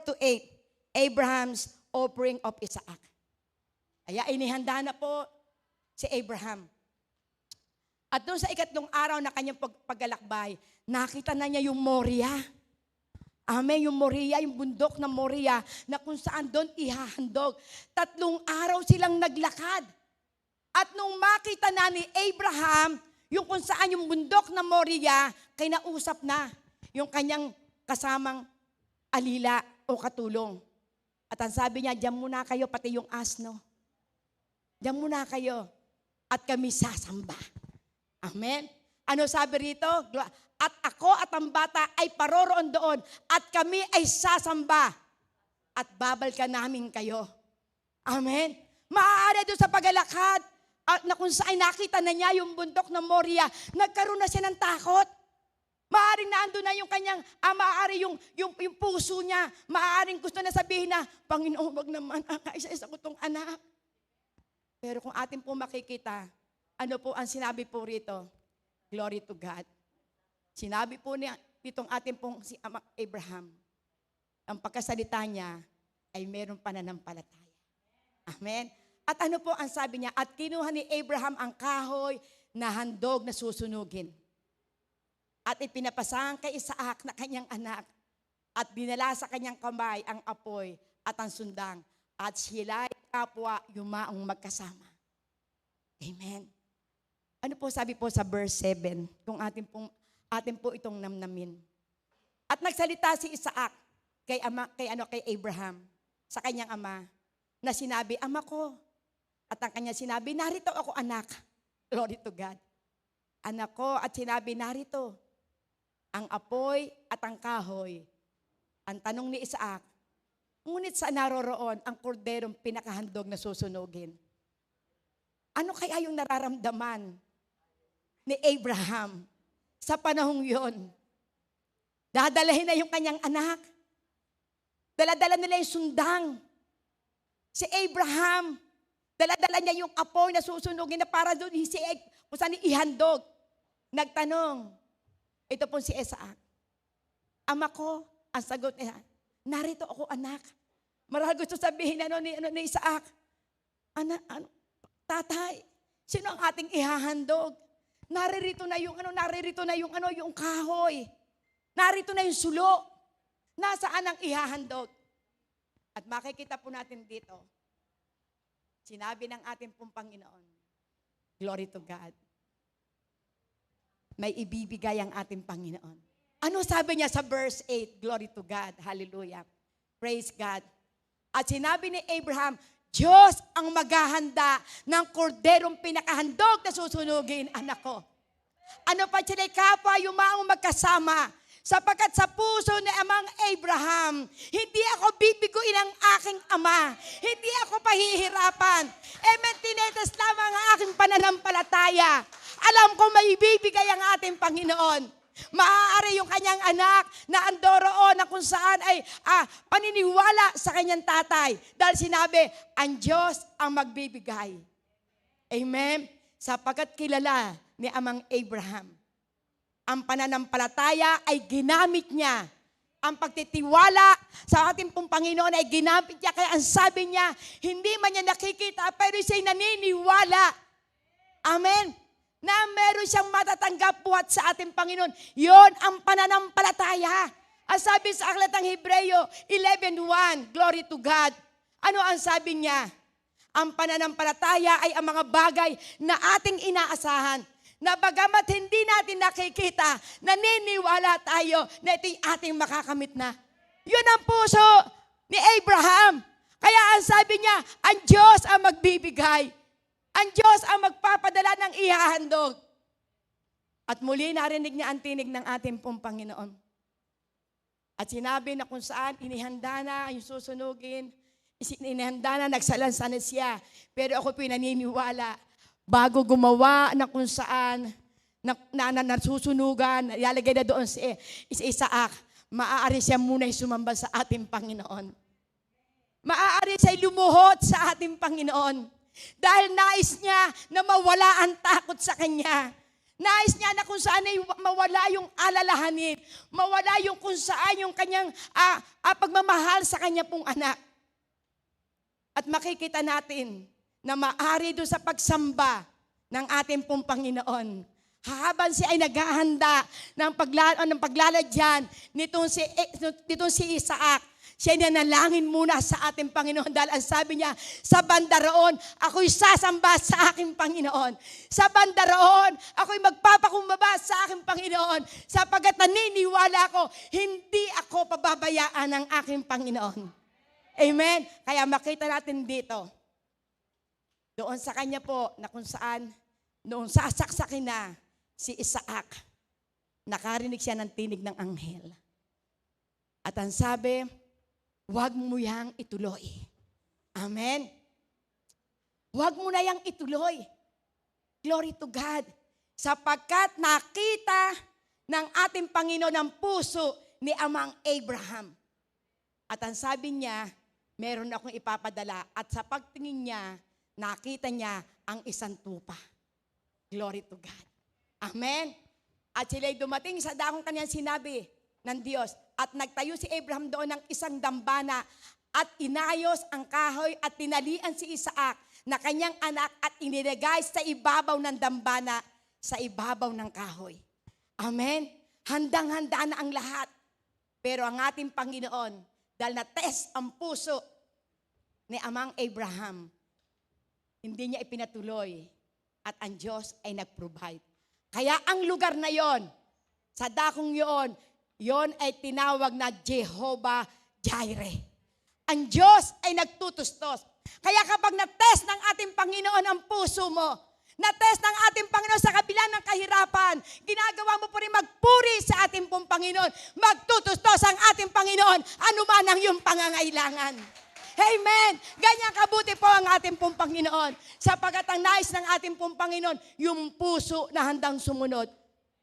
Speaker 1: to 8? Abraham's offering of Isaac. Kaya inihanda na po si Abraham. At doon sa ikatlong araw na kanyang paglalakbay, nakita na niya yung Moriah. Amen, yung Moriah, yung bundok ng Moriah, na kung saan doon ihahandog. 3 araw silang naglakad. At nung makita na ni Abraham, yung kung saan yung bundok ng Moriah, kinausap na yung kanyang kasamang alila o katulong. At ang sabi niya, diyan muna kayo, pati yung asno. Diyan muna kayo. At kami sasamba. Amen. Ano sabi rito? At ako at ang bata ay paroroon doon. At kami ay sasamba. At babalkan namin kayo. Amen. Maaari doon sa paglalakad, at na kung saan nakita na niya yung bundok ng Moriah, nagkaroon na siya ng takot. Maaaring naandun na yung kanyang, maaari yung puso niya. Maaaring gusto na sabihin na, Panginoon, wag naman, kaisa-isa ko tong anak. Pero kung atin po makikita, ano po ang sinabi po rito? Glory to God. Sinabi po nitong atin pong si Abraham, ang pagkasalita niya, ay mayroong pananampalataya. Amen? At ano po ang sabi niya? At kinuha ni Abraham ang kahoy na handog na susunugin. At ipinapasahan kay Isaac na kanyang anak. At dinala sa kanyang kamay ang apoy at ang sundang. At sila'y kapwa yumaong magkasama. Amen. Ano po sabi po sa verse 7? Kung atin po itong namnamin. At nagsalita si Isaac kay Abraham sa kanyang ama na sinabi, "Ama ko." At ang kanya sinabi, "Narito ako, anak." Glory to God. Anak ko, at sinabi, "Narito ang apoy at ang kahoy." Ang tanong ni Isaac, ngunit saan naroroon ang korderong pinakahandog na susunugin? Ano kaya yung nararamdaman ni Abraham sa panahong yon? Dadalahin na yung kanyang anak. Daladala nila yung sundang. Si Abraham, daladala niya yung apoy na susunugin na para doon kung saan ihandog. Nagtanong, ito po si Isaac, "Ama ko," ang sagot niya, "Narito ako, anak." Marahil gusto sabihin ni Isaac, "Tatay, sino ang ating ihahandog? Naririto na yung kahoy. Narito na yung sulo. Nasaan ang ihahandog?" At makikita po natin dito, sinabi ng ating pong Panginoon, glory to God, may ibibigay ang ating Panginoon. Ano sabi niya sa verse 8? Glory to God. Hallelujah. Praise God. At sinabi ni Abraham, Diyos ang maghahanda ng korderong pinakahandog na susunugin, anak ko. Ano pa sila'y kapwa yumaong magkasama, sapagkat sa puso ni amang Abraham, hindi ako bibiguin ang aking ama. Hindi ako pahihirapan. Amen, tinetes lamang ang aking pananampalataya. Alam ko may ibibigay ang ating Panginoon. Maaari yung kanyang anak na andoroon na kung saan ay paniniwala sa kanyang tatay. Dahil sinabi, ang Diyos ang magbibigay. Amen? Sapagkat kilala ni amang Abraham, ang pananampalataya ay ginamit niya. Ang pagtitiwala sa ating pong Panginoon ay ginamit niya. Kaya ang sabi niya, hindi man niya nakikita, pero siya'y naniniwala. Amen? Na meron siyang matatanggap buhat sa ating Panginoon. Yon ang pananampalataya. Ang sabi sa aklat ng Hebreo 11:1, glory to God. Ano ang sabi niya? Ang pananampalataya ay ang mga bagay na ating inaasahan, na bagamat hindi natin nakikita, naniniwala tayo na ito'y ating makakamit na. Yun ang puso ni Abraham. Kaya ang sabi niya, ang Diyos ang magbibigay. Ang Diyos ang magpapadala ng ihahandog. At muli narinig niya ang tinig ng ating pong Panginoon. At sinabi na kung saan inihanda na yung susunugin, inihanda na, nagsalansa na siya. Pero ako pinaniniwala, bago gumawa na kung saan nasusunugan, ilalagay na doon si Isaac, maaari siya muna sumamba sa ating Panginoon. Maaari siya lumuhod sa ating Panginoon. Dahil nais niya na mawala ang takot sa kanya. Nais niya na kung saan ay mawala yung alalahanin, mawala yung kung saan yung kanyang pagmamahal sa kanya pong anak. At makikita natin na maaari doon sa pagsamba ng ating pong Panginoon. Habang siya ay naghahanda ng paglaladyan nitong si Isaac, siya nanalangin muna sa ating Panginoon dahil ang sabi niya, sa banda roon, ako'y sasamba sa aking Panginoon. Sa banda roon, ako'y magpapakumbaba sa aking Panginoon sapagkat naniniwala ko, hindi ako pababayaan ng aking Panginoon. Amen? Kaya makita natin dito, doon sa kanya po, na kung saan, noong sasaksakin na si Isaac, nakarinig siya ng tinig ng anghel. At ang sabi, huwag mo yang ituloy. Amen? Huwag mo na yang ituloy. Glory to God. Sapagkat nakita ng ating Panginoon ang puso ni amang Abraham. At ang sabi niya, meron akong ipapadala. At sa pagtingin niya, nakita niya ang isang tupa. Glory to God. Amen? At sila'y dumating sa dakong kanyang sinabi ng Diyos. At nagtayo si Abraham doon ng isang dambana at inayos ang kahoy at tinalian si Isaac na kanyang anak at inilagay sa ibabaw ng dambana, sa ibabaw ng kahoy. Amen? Handang-handa na ang lahat. Pero ang ating Panginoon, dahil na-test ang puso ni Amang Abraham, hindi niya ipinatuloy at ang Diyos ay nag-provide. Kaya ang lugar na yon, sa dakong yon ay tinawag na Jehovah Jireh. Ang Diyos ay nagtutustos. Kaya kapag na-test ng ating Panginoon ang puso mo, na-test ng ating Panginoon sa kabila ng kahirapan, ginagawa mo po rin magpuri sa ating pong Panginoon. Magtutustos ang ating Panginoon, anuman ang iyong pangangailangan. Amen! Ganyan kabuti po ang ating pong Panginoon. Sapagat ang nais ng ating pong Panginoon, yung puso na handang sumunod.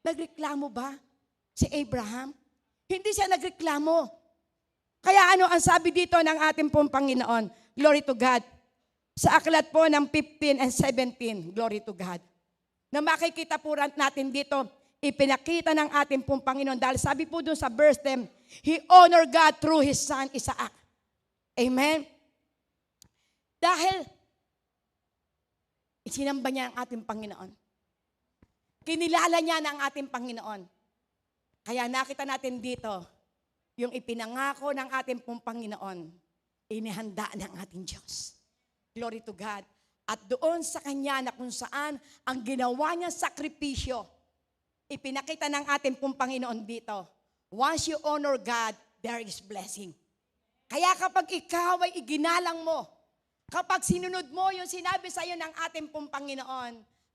Speaker 1: Nagreklamo ba si Abraham? Hindi siya nagreklamo. Kaya ano ang sabi dito ng ating pong Panginoon? Glory to God. Sa aklat po ng 15 and 17, glory to God. Na makikita po natin dito, ipinakita ng ating pong Panginoon. Dahil sabi po dun sa verse 10, He honored God through His son Isaac. Amen? Dahil, isinamba niya ang ating Panginoon. Kinilala niya ng ating Panginoon. Kaya nakita natin dito, yung ipinangako ng ating pong Panginoon, inihanda ng ating Diyos. Glory to God. At doon sa Kanya na kung saan ang ginawa niya sakripisyo, ipinakita ng ating pong Panginoon dito, once you honor God, there is blessing. Kaya kapag ikaw ay iginalang mo, kapag sinunod mo yung sinabi sa iyo ng ating pong Panginoon,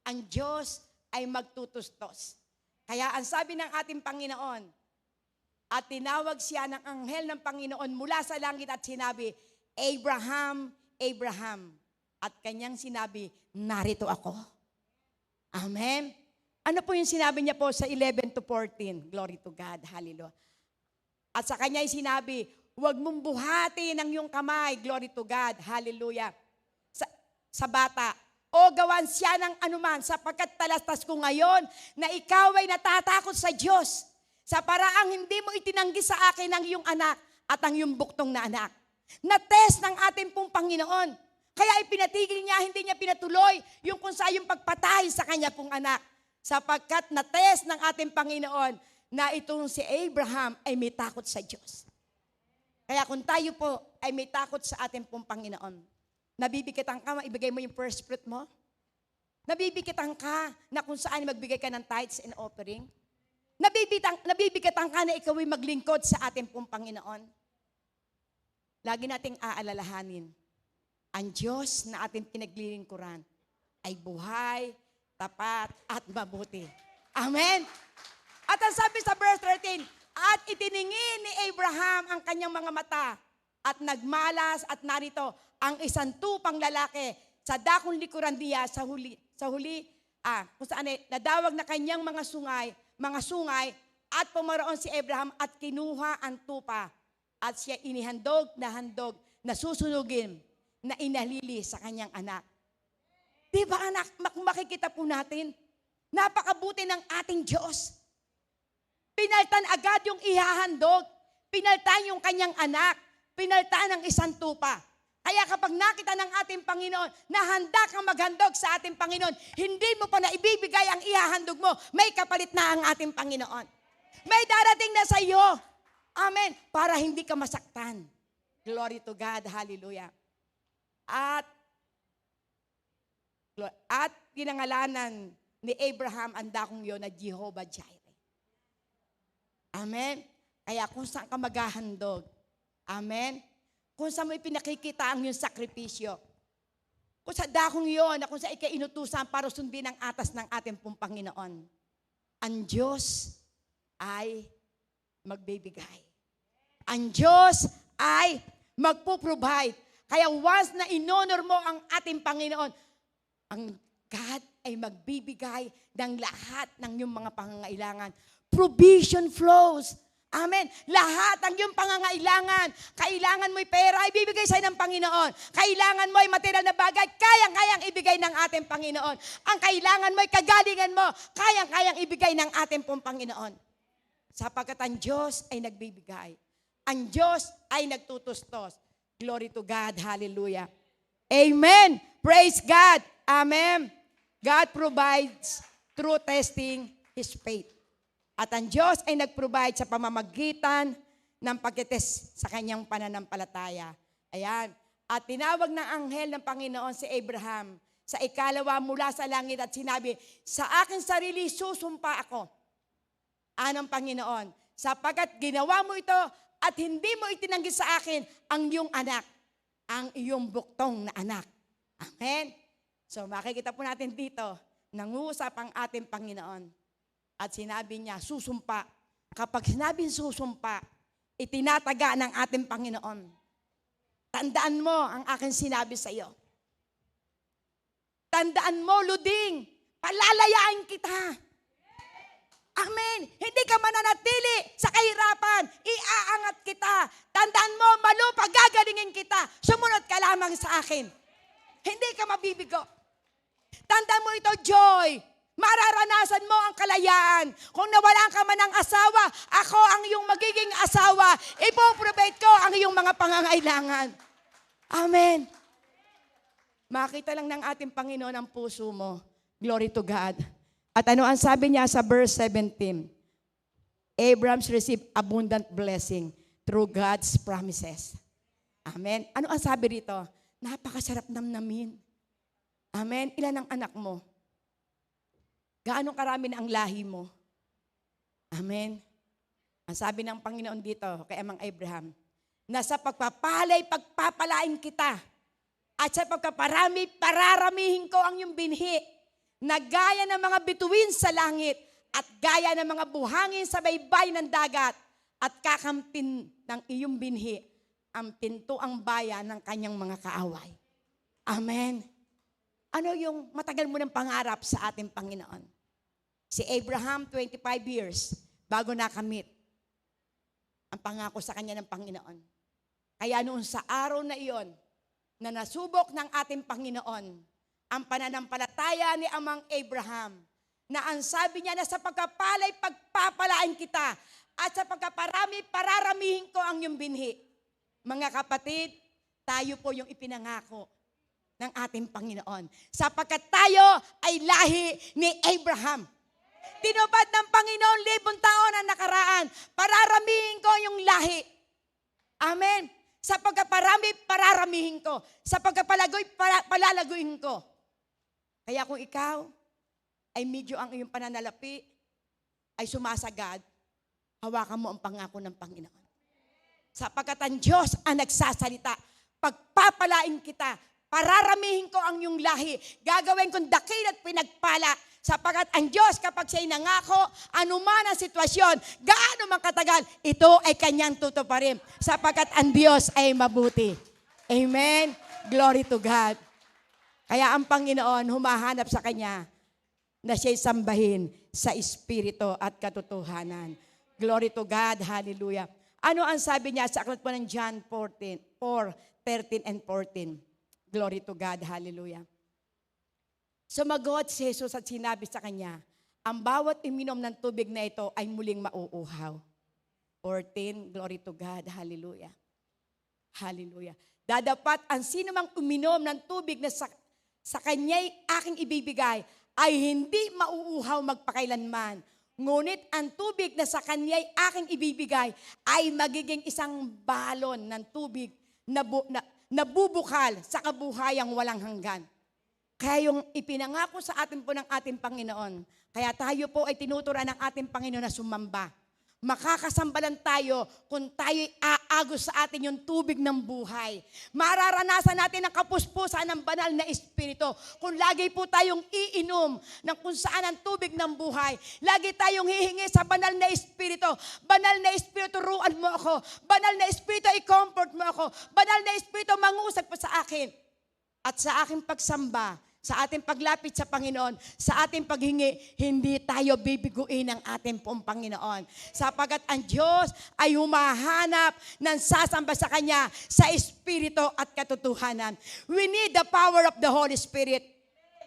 Speaker 1: ang Diyos ay magtutustos. Kaya ang sabi ng ating Panginoon, at tinawag siya ng anghel ng Panginoon mula sa langit at sinabi, Abraham, Abraham. At kanyang sinabi, narito ako. Amen? Ano po yung sinabi niya po sa 11 to 14? Glory to God. Hallelujah. At sa kanya sinabi, huwag mong buhati ng iyong kamay. Glory to God. Hallelujah. Sa bata. O gawan siya ng anuman sapagkat talastas ko ngayon na ikaw ay natatakot sa Diyos. Sa paraang hindi mo itinanggi sa akin ang iyong anak at ang iyong buktong na anak. Na-test ng ating pong Panginoon. Kaya ipinatigil niya, hindi niya pinatuloy yung kung sa yung pagpatay sa kanya pong anak. Sapagkat na-test ng ating Panginoon na itong si Abraham ay may takot sa Diyos. Kaya kung tayo po ay may takot sa ating pong Panginoon, nabibigatan ka, maibigay mo yung first fruit mo? Nabibigatan ka na kung saan magbigay ka ng tithes and offering? Nabibigatan ka na ikaw ay maglingkod sa ating pong Panginoon. Lagi nating aalalahanin, ang Diyos na ating pinaglilingkuran ay buhay, tapat, at mabuti. Amen? At ang sabi sa verse 13, at itiningin ni Abraham ang kanyang mga mata at nagmalas at narito ang isang tupang lalaki sa dakong likuran niya sa huli, kung saan nadawag na kanyang mga sungay at pumaroon si Abraham at kinuha ang tupa at siya inihandog na susunugin na inalili sa kanyang anak. Di ba anak, makikita po natin, napakabuti ng ating Diyos. Pinaltan agad yung ihahandog, pinaltan yung kanyang anak, pinaltan ng isang tupa. Kaya kapag nakita ng ating Panginoon na handa kang maghandog sa ating Panginoon, hindi mo pa na ibibigay ang ihahandog mo, may kapalit na ang ating Panginoon. May darating na sa iyo. Amen. Para hindi ka masaktan. Glory to God. Hallelujah. At pinangalanan ni Abraham ang dakong yon na Jehovah Jireh. Amen. Kaya kung saan ka maghahandog. Amen. Kung saan mo ipinakikita ang iyong sakripisyo. Kung sa dakong yon, na kung saan ikay inutusan para sundin ang atas ng ating pong Panginoon. Ang Diyos ay magbibigay. Ang Diyos ay magpo-provide. Kaya once na inonor mo ang ating Panginoon, ang God ay magbibigay ng lahat ng iyong mga pangangailangan. Provision flows. Amen. Lahat ang iyong pangangailangan. Kailangan mo'y pera, ibibigay sa'yo ng Panginoon. Kailangan mo'y material na bagay, kayang-kayang ibigay ng ating Panginoon. Ang kailangan mo'y kagalingan mo, kayang-kayang ibigay ng ating pong Panginoon. Sapagkat ang Diyos ay nagbibigay. Ang Diyos ay nagtutustos. Glory to God. Hallelujah. Amen. Praise God. Amen. God provides through testing His faith. At ang Diyos ay nag-provide sa pamamagitan ng pagtitest sa kanyang pananampalataya. Ayan. At tinawag ng anghel ng Panginoon si Abraham sa ikalawa mula sa langit at sinabi, sa aking sarili susumpa ako. Anong Panginoon? Sapagkat ginawa mo ito at hindi mo itinanggi sa akin ang iyong anak, ang iyong buktong na anak. Amen? So makikita po natin dito, nangusap ang ating Panginoon. At sinabi niya, susumpa. Kapag sinabing susumpa, itinataga ng ating Panginoon. Tandaan mo ang aking sinabi sa iyo. Tandaan mo, Luding, palalayain kita. Amen. Hindi ka mananatili sa kahirapan. Iaangat kita. Tandaan mo, malupa, gagalingin kita. Sumunod ka lamang sa akin. Hindi ka mabibigo. Tandaan mo ito, Joy. Mararanasan mo ang kalayaan. Kung nawalan ka man ng asawa, ako ang iyong magiging asawa. Ipoprovide ko ang iyong mga pangangailangan. Amen. Makita lang ng ating Panginoon ang puso mo. Glory to God. At ano ang sabi niya sa verse 17? Abraham received abundant blessing through God's promises. Amen. Ano ang sabi rito? Napakasarap namnamin. Amen. Ilan ang anak mo? Gaano karami na ang lahi mo? Amen. Ang sabi ng Panginoon dito kay Amang Abraham, na sa pagpapalay, pagpapalain kita. At sa pagkaparami, pararamihin ko ang iyong binhi na gaya ng mga bituin sa langit at gaya ng mga buhangin sa baybay ng dagat at kakamtin ng iyong binhi ang pintuang bayan ng kanyang mga kaaway. Amen. Ano yung matagal mo ng pangarap sa ating Panginoon? Si Abraham, 25 years bago nakamit ang pangako sa kanya ng Panginoon. Kaya noon sa araw na iyon, na nasubok ng ating Panginoon ang pananampalataya ni Amang Abraham, na ang sabi niya na sa pagkapalay, pagpapalain kita, at sa pagkaparami, pararamihin ko ang iyong binhi. Mga kapatid, tayo po yung ipinangako ng ating Panginoon. Sapagkat tayo ay lahi ni Abraham. Tinupad ng Panginoon 1,000 taon na nakaraan, pararamihin ko yung lahi. Amen. Sa pagkaparami, pararamihin ko. Sa pagkapalagoy, palalaguin ko. Kaya kung ikaw ay medyo ang iyong pananalapi ay sumasagad, hawakan mo ang pangako ng Panginoon. Sapagkat ang Diyos ang nagsasalita, pagpapalain kita, pararamihin ko ang iyong lahi, gagawin kong dakil at pinagpala, sapagkat ang Diyos kapag siya'y nangako, anuman ang sitwasyon, gaano man katagal, ito ay kanyang tutuparin. Sapagkat ang Diyos ay mabuti. Amen? Glory to God. Kaya ang Panginoon humahanap sa Kanya na siya'y sambahin sa Espiritu at katotohanan. Glory to God. Hallelujah. Ano ang sabi niya sa aklat po ng John 4:13 and 14? Glory to God. Hallelujah. Sumagot si Jesus at sinabi sa kanya, ang bawat uminom ng tubig na ito ay muling mauuhaw. 14, glory to God, hallelujah. Hallelujah. Dadapat ang sino mang uminom ng tubig na sa kanya'y aking ibibigay ay hindi mauuhaw magpakailanman. Ngunit ang tubig na sa kanya'y aking ibibigay ay magiging isang balon ng tubig na bubukal sa kabuhayang walang hanggan. Kaya yung ipinangako sa atin po ng ating Panginoon, kaya tayo po ay tinuturuan ng ating Panginoon na sumamba. Makakasambalan tayo kung tayo'y aagos sa atin yung tubig ng buhay. Mararanasan natin ang kapuspusan ng banal na Espiritu. Kung lagi po tayong iinom ng kung saan ang tubig ng buhay, lagi tayong hihingi sa banal na Espiritu. Banal na Espiritu, turuan mo ako. Banal na Espiritu, i-comfort mo ako. Banal na Espiritu, mangusap po sa akin. At sa aking pagsamba, sa ating paglapit sa Panginoon, sa ating paghingi, hindi tayo bibiguin ng ating pong Panginoon. Sapagat ang Diyos ay humahanap ng sasamba sa Kanya sa Espiritu at katotohanan. We need the power of the Holy Spirit.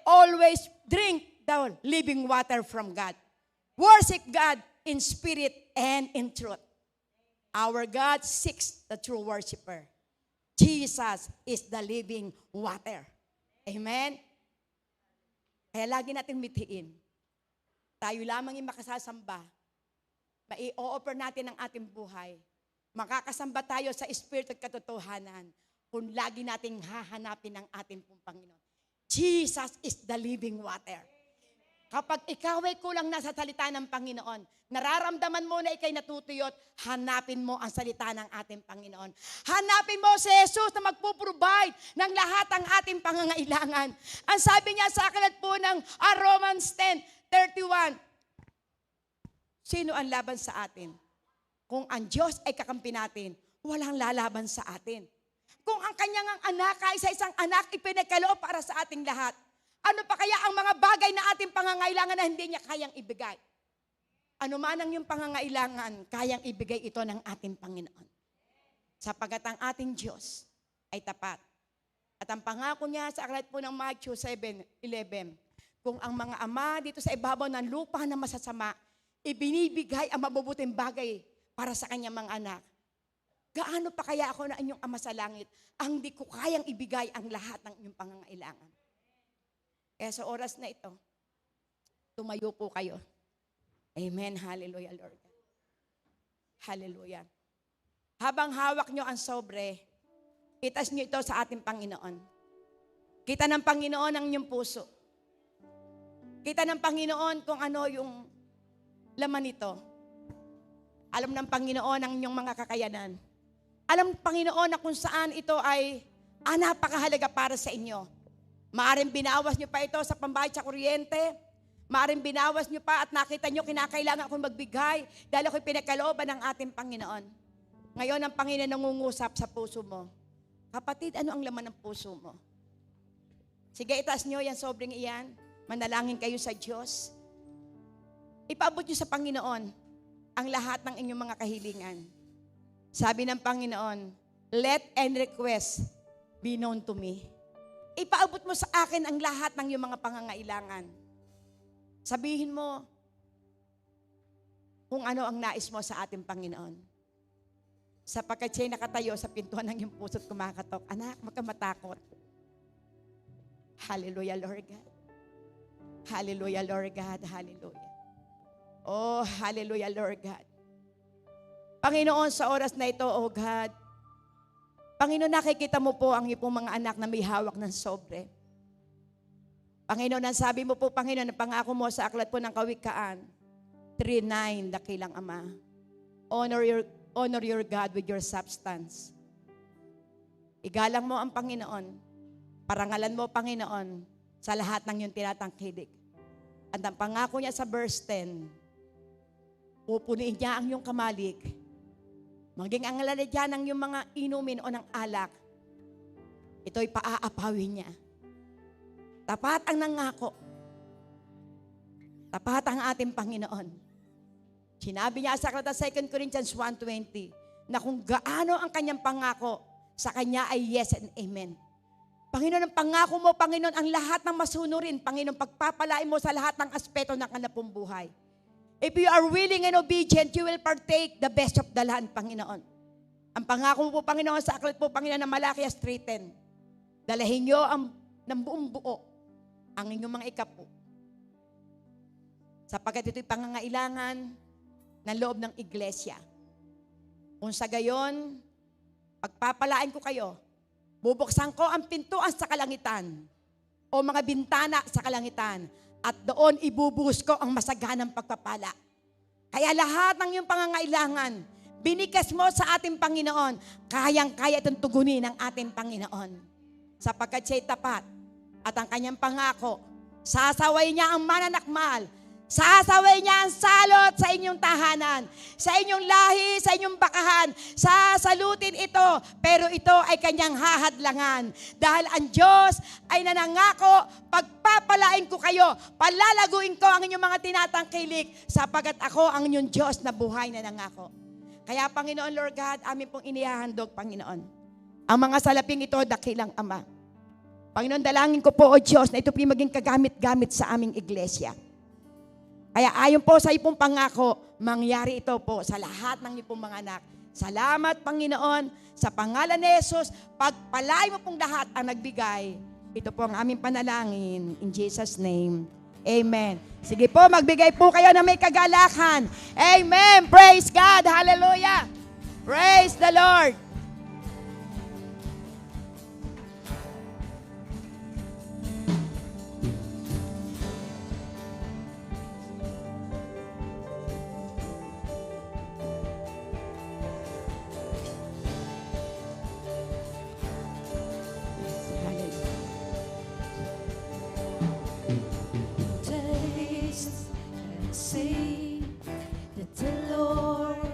Speaker 1: Always drink the living water from God. Worship God in spirit and in truth. Our God seeks the true worshiper. Jesus is the living water. Amen? Kaya lagi natin mithiin. Tayo lamang yung makasasamba. Mai-o-offer natin ang ating buhay. Makakasamba tayo sa Espiritu at katotohanan kung lagi nating hahanapin ang ating pong Panginoon. Jesus is the living water. Kapag ikaw ay kulang na sa salita ng Panginoon, nararamdaman mo na ikay natutuyot, hanapin mo ang salita ng ating Panginoon. Hanapin mo si Jesus na magpo-provide ng lahat ng ating pangangailangan. Ang sabi niya sa aklat po ng Romans 10:31, sino ang laban sa atin? Kung ang Diyos ay kakampi natin, walang lalaban sa atin. Kung ang kanyang anak ay isang anak ipinagkaloob para sa ating lahat, ano pa kaya ang mga bagay na ating pangangailangan na hindi niya kayang ibigay? Ano man ang iyong pangangailangan, kayang ibigay ito ng ating Panginoon. Sapagat ang ating Diyos ay tapat. At ang pangako niya sa aklat po ng Matthew 7:11, kung ang mga ama dito sa ibabaw ng lupa na masasama, ibinibigay ang mabubuting bagay para sa kanyang mga anak, gaano pa kaya ako na inyong Ama sa langit, ang di ko kayang ibigay ang lahat ng inyong pangangailangan. Kaya sa oras na ito, tumayo po kayo. Amen. Hallelujah, Lord. Hallelujah. Habang hawak nyo ang sobre, itas nyo ito sa ating Panginoon. Kita ng Panginoon ang inyong puso. Kita ng Panginoon kung ano yung laman nito. Alam ng Panginoon ang inyong mga kakayanan. Alam ng Panginoon na kung saan ito ay napakahalaga para sa inyo. Maaring binawas nyo pa ito sa pambayad sa kuryente. Maaring binawas nyo pa at nakita nyo kinakailangan akong magbigay dahil ako'y pinagkalooban ng ating Panginoon. Ngayon ang Panginoon nangungusap sa puso mo. Kapatid, ano ang laman ng puso mo? Sige, itaas nyo yan, sobrang iyan. Manalangin kayo sa Diyos. Ipaabot nyo sa Panginoon ang lahat ng inyong mga kahilingan. Sabi ng Panginoon, let any request be known to me. Ipaabot mo sa akin ang lahat ng iyong mga pangangailangan. Sabihin mo kung ano ang nais mo sa ating Panginoon. Sapagkat siya'y nakatayo sa pintuan ng iyong puso't kumakatok, anak, huwag kang matakot. Hallelujah, Lord God. Hallelujah, Lord God. Hallelujah. Oh, hallelujah, Lord God. Panginoon, sa oras na ito, oh God, Panginoon, nakikita mo po ang iyong mga anak na may hawak ng sobre. Panginoon, ang sabi mo po, Panginoon, ang pangako mo sa aklat po ng Kawikaan, 3:9, dakilang Ama. Honor your God with your substance. Igalang mo ang Panginoon. Parangalan mo, Panginoon, sa lahat ng iyong tinatangkilik. At ang pangako niya sa verse 10, pupuniin niya ang iyong kamalik. Maging ang lalagyan ng iyong mga inumin o ng alak, ito'y paaapawin niya. Tapat ang nangako. Tapat ang ating Panginoon. Sinabi niya sa aklat ng 2 Corinthians 1:20 na kung gaano ang kanyang pangako, sa kanya ay yes and amen. Panginoon, ang pangako mo, Panginoon, ang lahat ng masunurin, Panginoon, pagpapalain mo sa lahat ng aspeto ng kanapong buhay. If you are willing and obedient, you will partake the best of the land, Panginoon. Ang pangako mo po, Panginoon, sa aklat po, Panginoon, na Malakias 3:10, dalahin niyo ng buong buo ang inyong mga ikapo. Sapagkat ito'y pangangailangan ng loob ng iglesia. Kung sa gayon, pagpapalain ko kayo, bubuksan ko ang pintuan sa kalangitan o mga bintana sa kalangitan at doon ibubuhos ko ang masaganang pagpapala. Kaya lahat ng iyong pangangailangan, binikas mo sa ating Panginoon, kayang-kaya itong tugunin ng ating Panginoon. Sapagkat siya'y tapat at ang kanyang pangako, sasaway niya ang mananakmal, sasaway niya ang salot sa inyong tahanan, sa inyong lahi, sa inyong bakahan, sasalutin ito, pero ito ay kanyang hahadlangan. Dahil ang Diyos ay nanangako, pagpapalain ko kayo, palalaguin ko ang inyong mga tinatangkilik, sapagat ako ang inyong Diyos na buhay na nangako. Kaya Panginoon, Lord God, amin pong inihahandog, Panginoon, ang mga salaping ito, dakilang Ama. Panginoon, dalangin ko po, O Diyos, na ito po maging kagamit-gamit sa aming iglesia. Kaya ayon po sa iyong pangako, mangyari ito po sa lahat ng iyong mga anak. Salamat, Panginoon, sa pangalan ni Jesus, pagpalain mo pong lahat ang nagbigay. Ito po ang aming panalangin. In Jesus' name, amen. Sige po, magbigay po kayo na may kagalakan. Amen. Praise God. Hallelujah. Praise the Lord.
Speaker 2: Taste and see that the Lord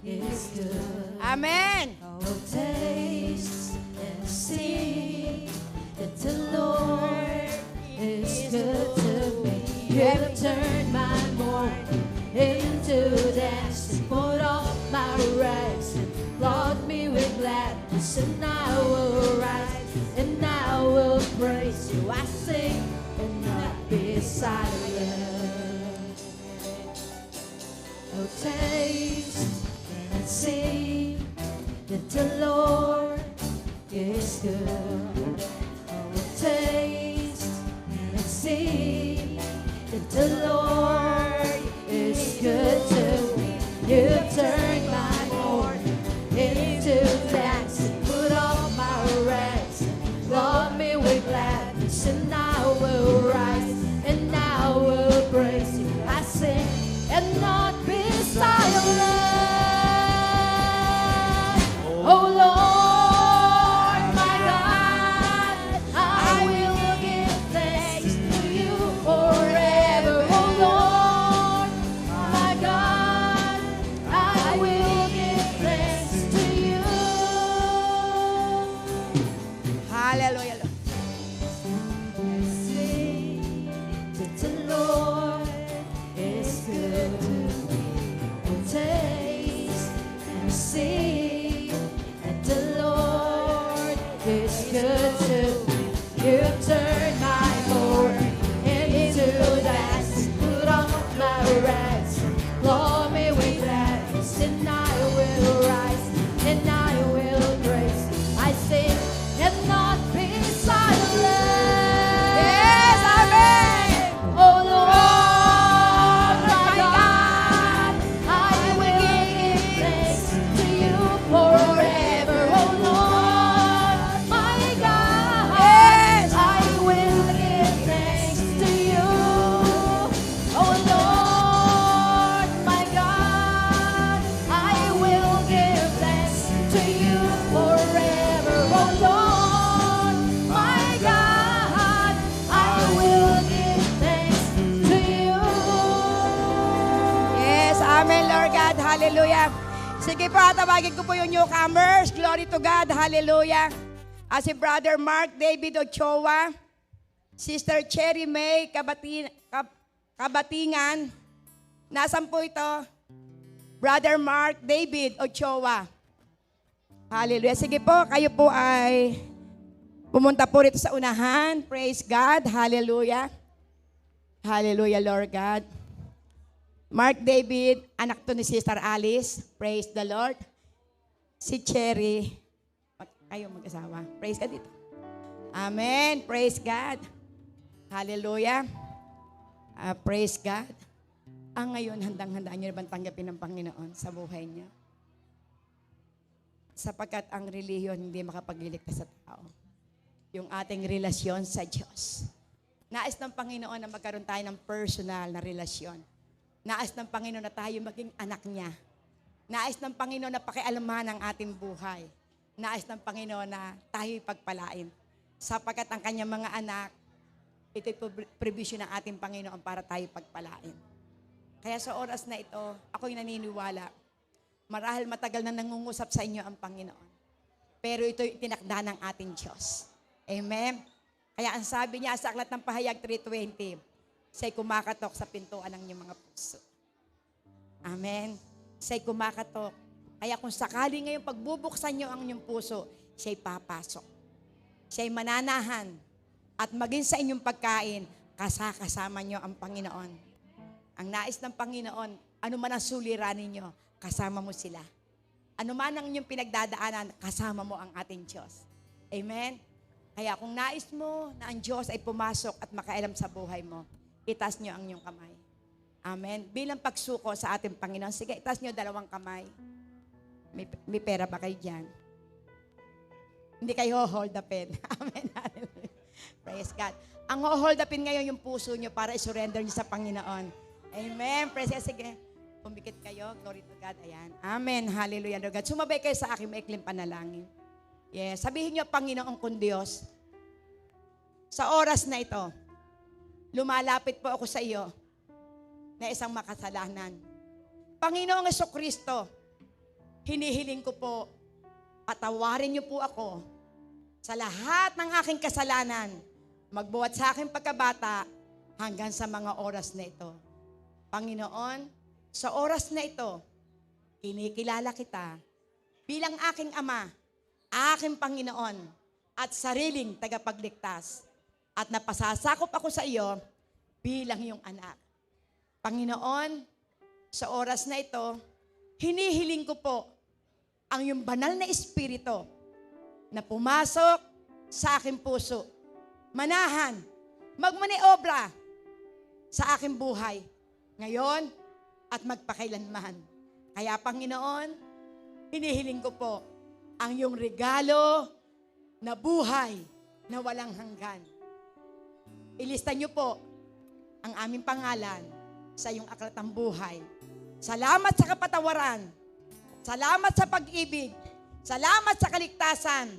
Speaker 2: is good.
Speaker 1: Amen.
Speaker 2: Oh, taste and see that the Lord is good to me. You have turned my mourning into dance and put off my rags and clothed me with gladness, and I will rise and I will praise you. I sing and not be silent. Oh, taste and see that the Lord is good. Oh, taste and see that the Lord is good to me. You turned my mourning into dance and put off my rags and clothed me with gladness, and I will rise and I will praise you. I sing and not be silent. Oh Lord, my God, I will give thanks to you forever. Oh Lord, my God, I will give thanks to you.
Speaker 1: Hallelujah.
Speaker 2: Sing that the Lord is good to me. Oh, taste and see that the Lord is good to me. You turn my mourning into dance, put on my rags, clothe me with gladness, and I will rise and I will praise. I sing and not be silent.
Speaker 1: Yes, amen.
Speaker 2: Oh Lord, my God, I will give thanks to you forever. Oh Lord, my God,
Speaker 1: Yes.
Speaker 2: I will give thanks to you. Oh Lord, my God, I will give thanks to you forever. Oh Lord, my God, I will give thanks to you.
Speaker 1: Yes, amen, Lord God. Hallelujah. Sige po, tawagin ko po yung newcomers. Glory to God. Hallelujah. Si Brother Mark David Ochoa, Sister Cherry May Kabatingan. Nasaan po ito? Brother Mark David Ochoa. Hallelujah. Sige po, kayo po ay pumunta po rito sa unahan. Praise God. Hallelujah. Hallelujah, Lord God. Mark David, anak to ni Sister Alice. Praise the Lord. Si Cherry, kayo mag-asawa. Praise God dito. Amen. Praise God. Hallelujah. Praise God. Ngayon, handang-handa niyo na bang tanggapin ng Panginoon sa buhay niyo? Sapagkat ang relihiyon hindi makapagliligtas sa tao. Yung ating relasyon sa Diyos. Nais ng Panginoon na magkaroon tayo ng personal na relasyon. Nais ng Panginoon na tayo maging anak niya. Nais ng Panginoon na pakialaman ang ating buhay. Nais ng Panginoon na tayo pagpalain. Sapagkat ang kanyang mga anak, ito'y provision ng ating Panginoon para tayo pagpalain. Kaya sa oras na ito, ako'y naniniwala, marahil matagal na nangungusap sa inyo ang Panginoon. Pero ito'y tinakda ng ating Diyos. Amen? Kaya ang sabi niya sa Aklat ng Pahayag 3:20, siya'y kumakatok sa pintuan ng inyong mga puso. Amen? Siya'y kumakatok. Kaya kung sakali ngayon pagbubuksan niyo ang inyong puso, siya'y papasok. Siya'y mananahan. At maging sa inyong pagkain, kasama niyo ang Panginoon. Ang nais ng Panginoon, ano man ang suliranin niyo, kasama mo sila. Ano man ang inyong pinagdadaanan, kasama mo ang ating Diyos. Amen? Kaya kung nais mo na ang Diyos ay pumasok at makailam sa buhay mo, itaas nyo ang inyong kamay. Amen? Bilang pagsuko sa ating Panginoon, sige, itaas nyo 2 kamay. May pera ba kayo dyan? Hindi kayo hold upin. Amen. Praise God. Ang hold upin ngayon yung puso nyo para isurrender nyo sa Panginoon. Amen. Praise God. Sige. Pumikit kayo. Glory to God. Ayan. Amen. Hallelujah, Lord God. Sumabay kayo sa aking maikling panalangin. Yes. Sabihin nyo, Panginoon kong Diyos, sa oras na ito, lumalapit po ako sa iyo na isang makasalanan. Panginoong Jesucristo, hinihiling ko po, patawarin niyo po ako sa lahat ng aking kasalanan, magbuhat sa aking pagkabata hanggang sa mga oras na ito. Panginoon, sa oras na ito, kinikilala kita bilang aking Ama, aking Panginoon, at sariling tagapagligtas. At napasasakop ako sa iyo bilang iyong anak. Panginoon, sa oras na ito, hinihiling ko po ang iyong banal na Espiritu na pumasok sa aking puso. Manahan, magmaniobra sa aking buhay ngayon at magpakailanman. Kaya Panginoon, hinihiling ko po ang iyong regalo na buhay na walang hanggan. Ilista niyo po ang aming pangalan sa iyong aklat ng buhay. Salamat sa kapatawaran. Salamat sa pag-ibig. Salamat sa kaligtasan.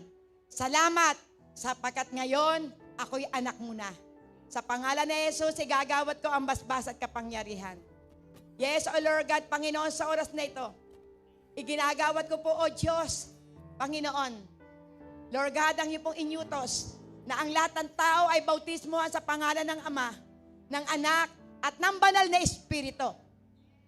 Speaker 1: Salamat sapagkat ngayon ako'y anak mo na. Sa pangalan ni Jesus, igagawad ko ang basbas at kapangyarihan. Yes, O Lord God, Panginoon, sa oras na ito, iginagawad ko po, O Diyos, Panginoon, Lord God, ang iyong pong inyutos na ang lahat ng tao ay bautismohan sa pangalan ng Ama, ng Anak, at ng Banal na Espiritu.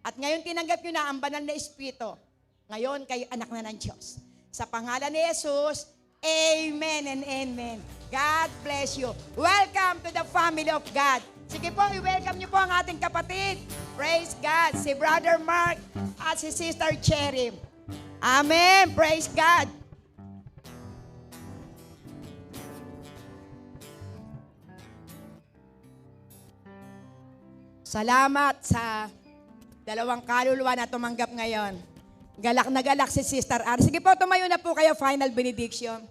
Speaker 1: At ngayon tinanggap nyo na ang Banal na Espiritu. Ngayon, kayo anak na ng Diyos. Sa pangalan ni Jesus, Amen and Amen. God bless you. Welcome to the family of God. Sige po, i-welcome niyo po ang ating kapatid. Praise God. Si Brother Mark at si Sister Cherry. Amen. Praise God. Salamat sa dalawang kaluluwa na tumanggap ngayon. Galak na galak si Sister R. Sige po, tumayo na po kayo. Final benediction.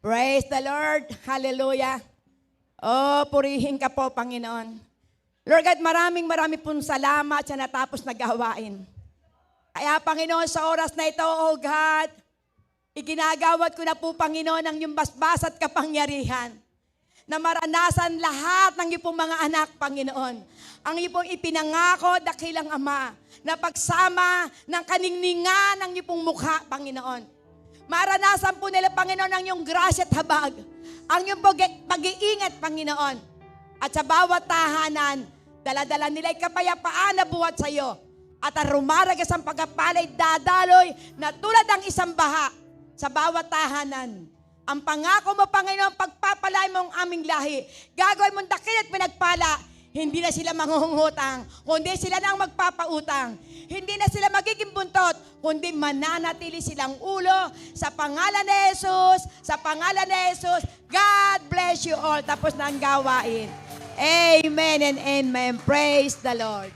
Speaker 1: Praise the Lord. Hallelujah. Oh, purihin ka po, Panginoon. Lord God, maraming pong salamat sa natapos na gawain. Kaya, Panginoon, sa oras na ito, oh God, iginagawad ko na po, Panginoon, ang iyong basbas at kapangyarihan na maranasan lahat ng iyong mga anak, Panginoon. Ang iyong pong ipinangako, dakilang Ama, na pagsama ng kaningningan ng iyong pong mukha, Panginoon. Maranasan po nila, Panginoon, ang iyong grasya at habag, ang iyong pag-iingat, Panginoon. At sa bawat tahanan, dala-dala nila'y kapayapaan na buhat sa iyo. At ang rumaragas ang pagkapalay, dadaloy na tulad ng isang baha sa bawat tahanan. Ang pangako mo, Panginoon, pagpapalay mo ang aming lahi. Gagawin mong dakil at pinagpala. Hindi na sila mangungutang, kundi sila na ang magpapautang. Hindi na sila magiging buntot, kundi mananatili silang ulo. Sa pangalan ni Jesus, sa pangalan ni Jesus, God bless you all. Tapos na ang gawain. Amen and amen. Praise the Lord.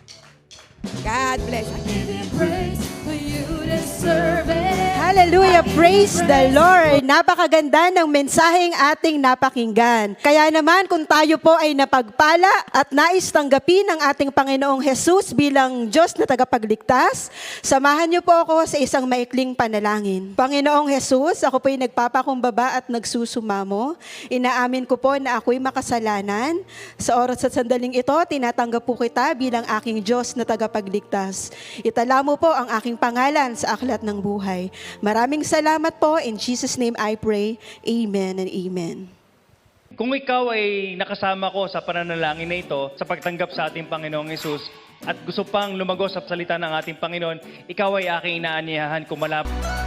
Speaker 1: God bless you.
Speaker 2: Give you praise for you deserve it.
Speaker 3: Hallelujah! Praise the Lord! Napakaganda ng mensaheng ating napakinggan. Kaya naman kung tayo po ay napagpala at nais tanggapin ng ating Panginoong Jesus bilang Diyos na tagapagligtas, samahan niyo po ako sa isang maikling panalangin. Panginoong Jesus, ako po ay nagpapakumbaba at nagsusumamo. Inaamin ko po na ako'y makasalanan. Sa oras at sandaling ito, tinatanggap po kita bilang aking Diyos na tagapagligtas. Itala mo po ang aking pangalan sa aklat ng buhay. Maraming salamat po. In Jesus' name I pray. Amen and amen.
Speaker 4: Kung ikaw ay nakasama ko sa pananalangin na ito, sa pagtanggap sa ating Panginoong Hesus, at gusto pang lumagos sa salita ng ating Panginoon, ikaw ay aking inaanyayahan kumalapit.